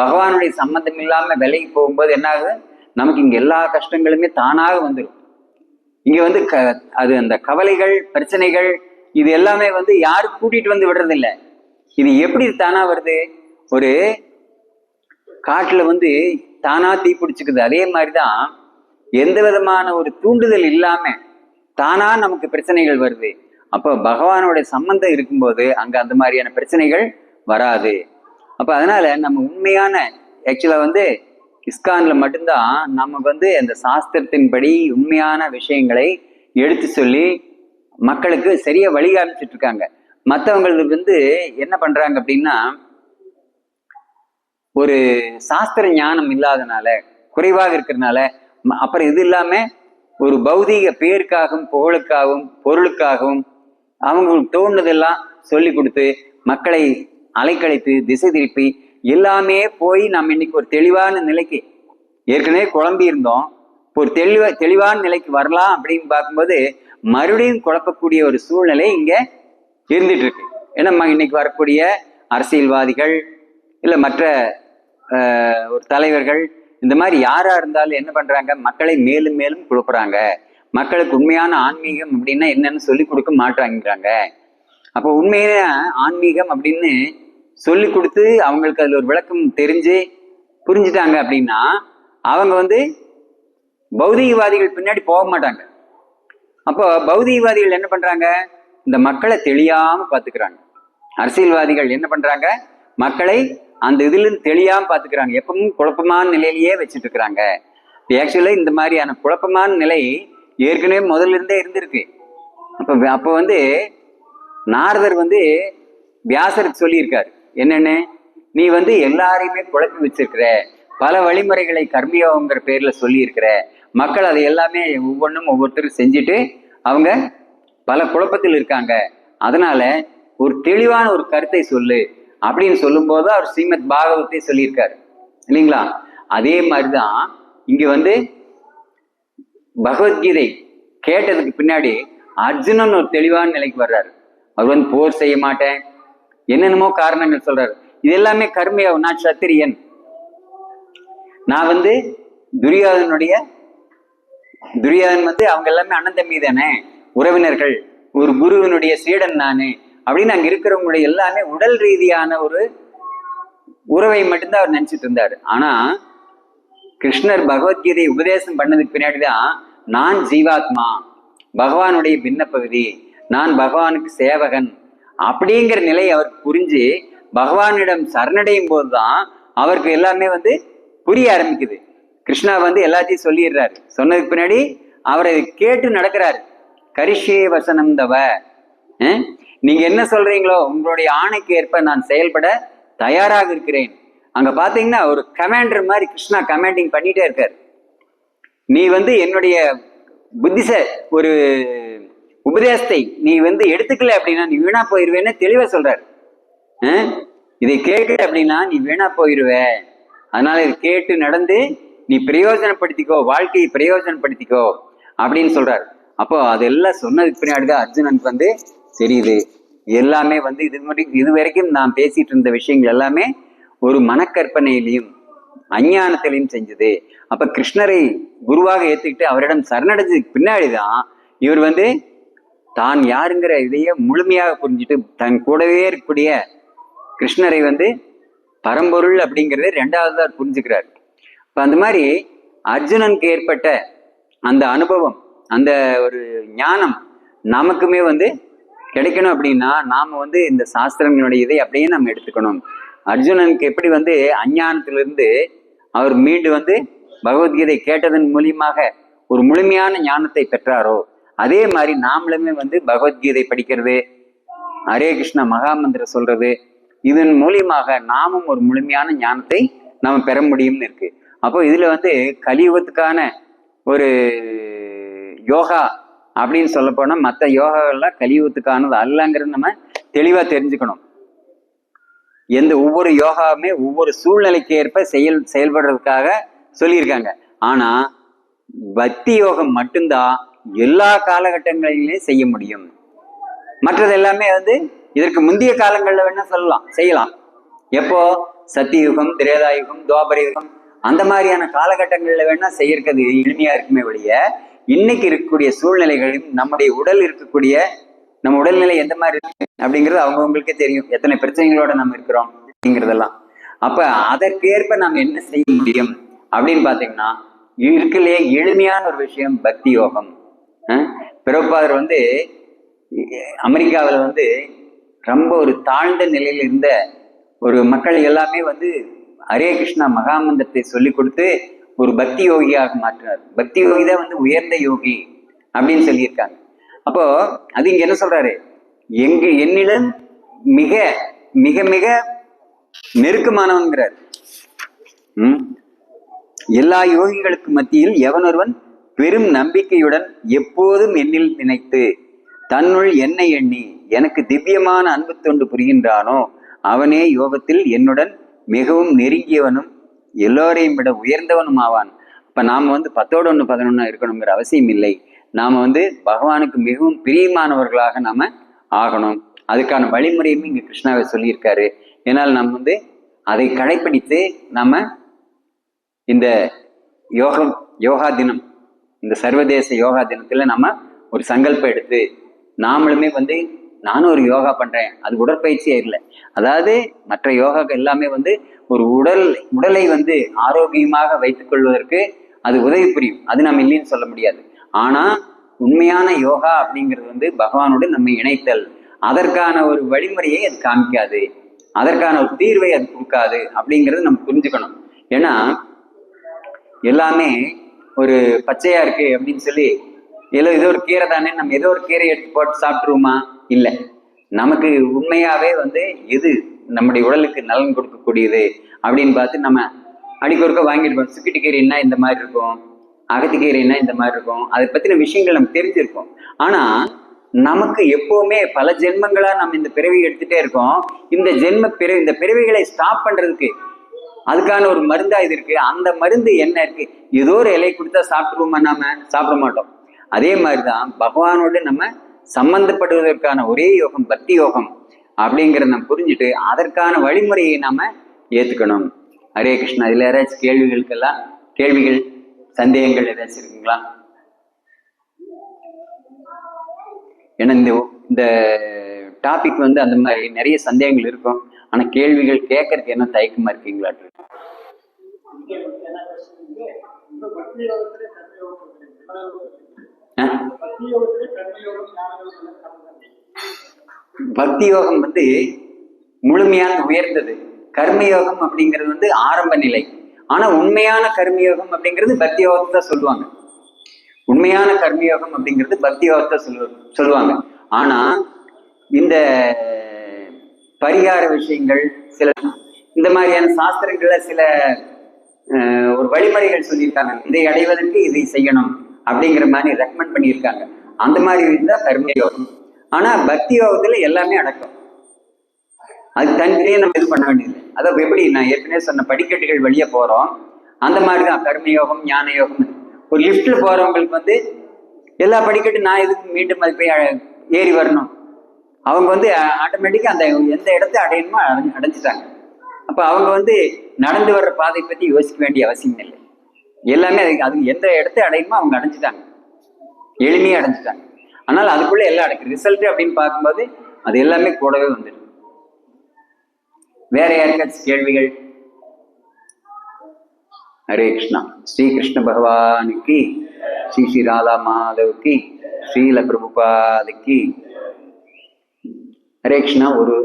Speaker 1: பகவானுடைய சம்பந்தம் இல்லாம விலைக்கு போகும்போது என்ன ஆகுது? நமக்கு இங்க எல்லா கஷ்டங்களுமே தானாக வந்துடும். இங்க அது அந்த கவலைகள் பிரச்சனைகள் இது எல்லாமே யாரும் கூட்டிட்டு விடுறதில்லை. இது எப்படி தானா வருது? ஒரு காட்டுல தானா தீ பிடிச்சுக்குது. அதே மாதிரிதான் எந்த விதமான ஒரு தூண்டுதல் இல்லாம தானா நமக்கு பிரச்சனைகள் வருது. அப்போ பகவானோட சம்பந்தம் இருக்கும்போது அங்க அந்த மாதிரியான பிரச்சனைகள் வராது. அப்ப அதனால நம்ம உண்மையான ஆக்சுவலா இஸ்கான்ல மட்டும்தான் நமக்கு அந்த சாஸ்திரத்தின்படி உண்மையான விஷயங்களை எடுத்து சொல்லி மக்களுக்கு சரியா வழி காமிச்சிட்டு இருக்காங்க. மற்றவங்களுக்கு என்ன பண்றாங்க அப்படின்னா, ஒரு சாஸ்திர ஞானம் இல்லாதனால குறைவாக இருக்கிறதுனால அப்புறம் இது இல்லாம ஒரு பௌதீக பேருக்காகவும் புகழுக்காகவும் பொருளுக்காகவும் அவங்களுக்கு தோணுதெல்லாம் சொல்லி கொடுத்து மக்களை அலைக்கழித்து திசை திருப்பி எல்லாமே போய் நம்ம இன்னைக்கு ஒரு தெளிவான நிலைக்கு ஏற்கனவே குழம்பி இருந்தோம். ஒரு தெளிவான நிலைக்கு வரலாம் அப்படின்னு பார்க்கும்போது மறுபடியும் குழப்பக்கூடிய ஒரு சூழ்நிலை இங்க இருந்துட்டு இருக்கு. ஏன்னா இன்னைக்கு வரக்கூடிய அரசியல்வாதிகள் இல்லை மற்ற ஒரு தலைவர்கள் இந்த மாதிரி யாரா இருந்தாலும் என்ன பண்றாங்க? மக்களை மேலும் மேலும் குழப்புறாங்க. மக்களுக்கு உண்மையான ஆன்மீகம் அப்படின்னா என்னன்னு சொல்லி கொடுக்க மாட்டாங்கிறாங்க. அப்போ உண்மையான ஆன்மீகம் அப்படின்னு சொல்லி கொடுத்து அவங்களுக்கு அதுல ஒரு விளக்கம் தெரிஞ்சு புரிஞ்சுட்டாங்க அப்படின்னா அவங்க பௌதிகவாதிகள் பின்னாடி போக மாட்டாங்க. அப்போ பௌதிகவாதிகள் என்ன பண்றாங்க? இந்த மக்களை தெளியாம பாத்துக்கிறாங்க. அரசியல்வாதிகள் என்ன பண்றாங்க? மக்களை அந்த இதுல இருந்து தெளியாம பாத்துக்கிறாங்க. எப்பவும் குழப்பமான நிலையிலேயே வச்சுட்டு இருக்கிறாங்க. ஆக்சுவலா இந்த மாதிரியான குழப்பமான நிலை ஏற்கனவே முதல்ல இருந்தே இருந்திருக்கு. அப்போ நாரதர் வியாசருக்கு சொல்லியிருக்காரு என்னன்னு, நீ எல்லாரையுமே குழப்பி வச்சிருக்கிற, பல வழிமுறைகளை கர்மயோகங்கிற பேர்ல சொல்லி இருக்கிற, மக்கள் அதை எல்லாமே ஒவ்வொன்றும் ஒவ்வொருத்தரும் செஞ்சுட்டு அவங்க பல குழப்பத்தில் இருக்காங்க. அதனால ஒரு தெளிவான ஒரு கருத்தை சொல்லு அப்படின்னு சொல்லும் போது அவர் ஸ்ரீமத் பாகவத்தை சொல்லியிருக்காரு இல்லைங்களா? அதே மாதிரிதான் இங்க பகவத்கீதை கேட்டதுக்கு பின்னாடி அர்ஜுனன் ஒரு தெளிவான நிலைக்கு வர்றாரு. அவர் வந்து போர் செய்ய மாட்டேன், என்னென்னமோ காரணங்கள் சொல்றாரு. இது எல்லாமே கர்மயோகம். நான் சத்திரியன், நான் வந்து துரியோதன் வந்து அவங்க எல்லாமே அண்ணன் தம்பி தானே, உறவினர்கள், ஒரு குருவினுடைய சீடன் நானு அப்படின்னு அங்க இருக்கிறவங்களுடைய எல்லாமே உடல் ரீதியான ஒரு உறவை மட்டும்தான் அவர் நினைச்சிட்டு இருந்தாரு. ஆனா கிருஷ்ணர் பகவத்கீதை உபதேசம் பண்ணதுக்கு பின்னாடிதான் நான் ஜீவாத்மா, பகவானுடைய பின்ன பகுதி, நான் பகவானுக்கு சேவகன் அப்படிங்கிற நிலையை அவர் புரிஞ்சு பகவானிடம் சரணடையும் போதுதான் அவருக்கு எல்லாமே வந்து புரிய ஆரம்பிக்குது. கிருஷ்ணா வந்து எல்லாத்தையும் சொல்லிடுறாரு. சொன்னதுக்கு பின்னாடி அவரை கேட்டு நடக்கிறாரு. கரிஷ்யே வசனம் தவ, நீங்க என்ன சொல்றீங்களோ உங்களுடைய ஆணைக்கு ஏற்ப நான் செயல்பட தயாராக இருக்கிறேன். அங்க பாத்தீங்கன்னா ஒரு கமாண்டர் மாதிரி கிருஷ்ணா கமாண்டிங் பண்ணிட்டே இருக்காரு. நீ வந்து என்னுடைய புத்திச ஒரு உபதேசத்தை நீ வந்து எடுத்துக்கல அப்படின்னா நீ வீணா போயிருவேன்னு தெளிவா சொல்றாரு. இதை கேட்கல அப்படின்னா நீ வீணா போயிருவ, அதனால இதை கேட்டு நடந்து நீ பிரயோஜனப்படுத்திக்கோ, வாழ்க்கையை பிரயோஜனப்படுத்திக்கோ அப்படின்னு சொல்றாரு. அப்போ அதெல்லாம் சொன்னதுக்கு பின்னாடிதான் அர்ஜுனனுக்கு வந்து தெரியுது எல்லாமே வந்து இது வரைக்கும் நான் பேசிட்டு இருந்த விஷயங்கள் எல்லாமே ஒரு மனக்கற்பனையிலையும் அஞ்ஞானத்திலையும் செஞ்சது. அப்ப கிருஷ்ணரை குருவாக ஏத்துக்கிட்டு அவரிடம் சரணடைஞ்சதுக்கு பின்னாடிதான் இவர் வந்து தான் யாருங்கிற இதையே முழுமையாக புரிஞ்சுட்டு தன் கூடவே இருக்கக்கூடிய கிருஷ்ணரை வந்து பரம்பொருள் அப்படிங்கிறத ரெண்டாவது தான் புரிஞ்சுக்கிறார். இப்ப அந்த மாதிரி அர்ஜுனனுக்கு ஏற்பட்ட அந்த அனுபவம், அந்த ஒரு ஞானம் நமக்குமே வந்து கிடைக்கணும் அப்படின்னா நாம வந்து இந்த சாஸ்திரங்களுடைய இதை அப்படியே நம்ம எடுத்துக்கணும். அர்ஜுனனுக்கு எப்படி வந்து அஞ்ஞானத்திலிருந்து அவர் மீண்டு வந்து பகவத்கீதை கேட்டதன் மூலியமாக ஒரு முழுமையான ஞானத்தை பெற்றாரோ அதே மாதிரி நாமளுமே வந்து பகவத்கீதை படிக்கிறது, ஹரே கிருஷ்ணா மகாமந்திரம் சொல்றது, இதன் மூலியமாக நாமும் ஒரு முழுமையான ஞானத்தை நாம பெற முடியும்னு இருக்கு. அப்போ இதுல வந்து கலியுகத்துக்கான ஒரு யோகா அப்படின்னு சொல்ல போனா மற்ற யோகாக்கள்லாம் கலியுகத்துக்கானது அல்லங்கிறது நம்ம தெளிவா தெரிஞ்சுக்கணும். ஒவ்வொரு யோகாவுமே ஒவ்வொரு சூழ்நிலைக்கு ஏற்ப செயல்படுறதுக்காக சொல்லியிருக்காங்க. ஆனா பக்தி யோகம் மட்டும்தான் எல்லா காலகட்டங்களிலே செய்ய முடியும். மற்றது எல்லாமே வந்து இதற்கு முந்தைய காலங்கள்ல வேணா செய்யலாம். எப்போ சத்தியுகம், திரேதாயுகம், துவாபர யுகம் அந்த மாதிரியான காலகட்டங்கள்ல வேணா செய்யறது எளிமையா இருக்குமே ஒழிய இன்னைக்கு இருக்கக்கூடிய சூழ்நிலைகளையும் நம்முடைய உடல் இருக்கக்கூடிய நம்ம உடல்நிலை எந்த மாதிரி இருக்கு அப்படிங்கிறது அவங்கவுங்களுக்கே தெரியும். எத்தனை பிரச்சனைகளோட நம்ம இருக்கிறோம் அப்படிங்கிறதெல்லாம். அப்ப அதற்கேற்ப நம்ம என்ன செய்ய முடியும் அப்படின்னு பாத்தீங்கன்னா இருக்குல்லையே எளிமையான ஒரு விஷயம் பக்தி யோகம். பிரபுபாதர் வந்து அமெரிக்காவில் வந்து ரொம்ப ஒரு தாழ்ந்த நிலையில் இருந்த ஒரு மக்கள் எல்லாமே வந்து ஹரே கிருஷ்ணா மகாமந்திரத்தை சொல்லி கொடுத்து ஒரு பக்தி யோகியாக மாற்றினார். பக்தி யோகி தான் வந்து உயர்ந்த யோகி அப்படின்னு சொல்லியிருக்காங்க. அப்போ அது இங்க என்ன சொல்றாரு, என்னிடம் மிக மிக மிக நெருக்கமானவன்கிறார். எல்லா யோகிகளுக்கு மத்தியில் எவனொருவன் பெரும் நம்பிக்கையுடன் எப்போதும் என்னில் நினைத்து தன்னுள் என்னை எண்ணி எனக்கு திவ்யமான அன்பு தொண்டு புரிகின்றானோ அவனே யோகத்தில் என்னுடன் மிகவும் நெருங்கியவனும் எல்லோரையும் விட உயர்ந்தவனும் ஆவான். அப்ப நாம வந்து 10ஓடு 1 11 இருக்கணுங்கிற அவசியம் இல்லை. நாம வந்து பகவானுக்கு மிகவும் பிரியமானவர்களாக நாம ஆகணும். அதுக்கான வழிமுறையும் இங்க கிருஷ்ணாவை சொல்லியிருக்காரு. ஏன்னால் நம்ம வந்து அதை கடைப்பிடித்து நாம இந்த யோகா தினம், இந்த சர்வதேச யோகா தினத்துல நம்ம ஒரு சங்கல்பம் எடுத்து நாமளுமே வந்து நானும் ஒரு யோகா பண்றேன். அது உடற்பயிற்சியே இல்லை, அதாவது மற்ற யோகா எல்லாமே வந்து ஒரு உடலை வந்து ஆரோக்கியமாக வைத்துக் கொள்வதற்கு அது உதவி புரியும். அது நம்ம இல்லைன்னு சொல்ல முடியாது. ஆனா உண்மையான யோகா அப்படிங்கிறது வந்து பகவானோடு நம்ம இணைத்தல். அதற்கான ஒரு வழிமுறையை அது காமிக்காது, அதற்கான ஒரு தீர்வை அது கொடுக்காது அப்படிங்கிறது நம்ம புரிஞ்சுக்கணும். ஏன்னா எல்லாமே ஒரு பச்சையா இருக்கு அப்படின்னு சொல்லி ஏதோ ஒரு கீரை தானே நம்ம ஏதோ ஒரு கீரை எடுத்து போட்டு சாப்பிட்டுருவோமா? இல்லை. நமக்கு உண்மையாவே வந்து எது நம்முடைய உடலுக்கு நலன் கொடுக்கக்கூடியது அப்படின்னு பார்த்து நம்ம அடிக்கொருக்க வாங்கிருப்போம். சுக்கிட்டு கீரைன்னா இந்த மாதிரி இருக்கும், அகத்திக்கீரைன்னா இந்த மாதிரி இருக்கும், அதை பத்தின விஷயங்கள் நம்ம தெரிஞ்சிருக்கோம். ஆனா நமக்கு எப்பவுமே பல ஜென்மங்களா நம்ம இந்த பிறவி எடுத்துட்டே இருக்கோம். இந்த பிறவிகளை ஸ்டாப் பண்றதுக்கு அதுக்கான ஒரு மருந்தா இது இருக்கு. அந்த மருந்து என்ன இருக்கு? ஏதோ ஒரு இலை கொடுத்தா சாப்பிட்டுருவோமா? நாம சாப்பிட மாட்டோம். அதே மாதிரிதான் பகவானோடு நம்ம சம்பந்தப்படுவதற்கான ஒரே யோகம் பக்தி யோகம் அப்படிங்கிறத நம்ம புரிஞ்சுட்டு அதற்கான வழிமுறையை நாம ஏத்துக்கணும். ஹரே கிருஷ்ணா. இதுல யாராச்சும் கேள்விகள் சந்தேகங்கள் ஏதாச்சும் இருக்குங்களா? ஏன்னா இந்த டாபிக் அந்த மாதிரி நிறைய சந்தேகங்கள் இருக்கும். ஆனா கேள்விகள் கேட்கறதுக்கு என்ன தயக்கமா இருக்கீங்களா? பக்தி யோகம் முழுமையான உயர்ந்தது. கர்மயோகம் அப்படிங்கிறது ஆரம்ப நிலை. ஆனா உண்மையான கர்மயோகம் அப்படிங்கிறது பக்தி யோகத்தை சொல்லுவாங்க. உண்மையான கர்மயோகம் அப்படிங்கிறது பக்தி யோகத்தை சொல்லுவாங்க. ஆனா இந்த பரிகார விஷயங்கள் சில இந்த மாதிரியான சாஸ்திரங்கள்ல சில ஒரு வழிமுறைகள் சொல்லியிருக்காங்க. இதை அடைவதற்கு இதை செய்யணும் அப்படிங்கிற மாதிரி ரெக்கமெண்ட் பண்ணியிருக்காங்க. அந்த மாதிரி இருந்தா கர்மயோகம். ஆனா பக்தி யோகத்துல எல்லாமே அடக்கம். அது தனியே நம்ம இது பண்ண வேண்டியது. அதாவது எப்படி நான் ஏற்கனவே சொன்ன படிக்கட்டுகள் வெளியே போறோம், அந்த மாதிரிதான் கர்மயோகம் ஞான யோகம். ஒரு லிப்ட்ல போறவங்களுக்கு எல்லா படிக்கட்டும் நான் எதுக்கு மீண்டும் அது போய் ஏறி வரணும்? அவங்க ஆட்டோமேட்டிக்கா அந்த எந்த இடத்தை அடையணுமோ அடைஞ்சிட்டாங்க. அப்ப அவங்க நடந்து வர்ற பாதை பத்தி யோசிக்க வேண்டிய அவசியம் இல்லை. எல்லாமே அது எந்த இடத்தை அடையணுமோ அவங்க அடைஞ்சிட்டாங்க, எளிமையா அடைஞ்சிட்டாங்க. அதனால அதுக்குள்ள எல்லாம் அடைக்கு. ரிசல்ட் அப்படின்னு பார்க்கும்போது அது எல்லாமே கூடவே வந்துடும். வேற யாருக்காச்சும் கேள்விகள்? ஹரே கிருஷ்ணா. ஸ்ரீகிருஷ்ண பகவானுக்கு, ஸ்ரீ ஸ்ரீ ராதா மாதவுக்கு, ஸ்ரீல பிரபுபாதுக்கு. ஹரே கிருஷ்ணா. ஒரு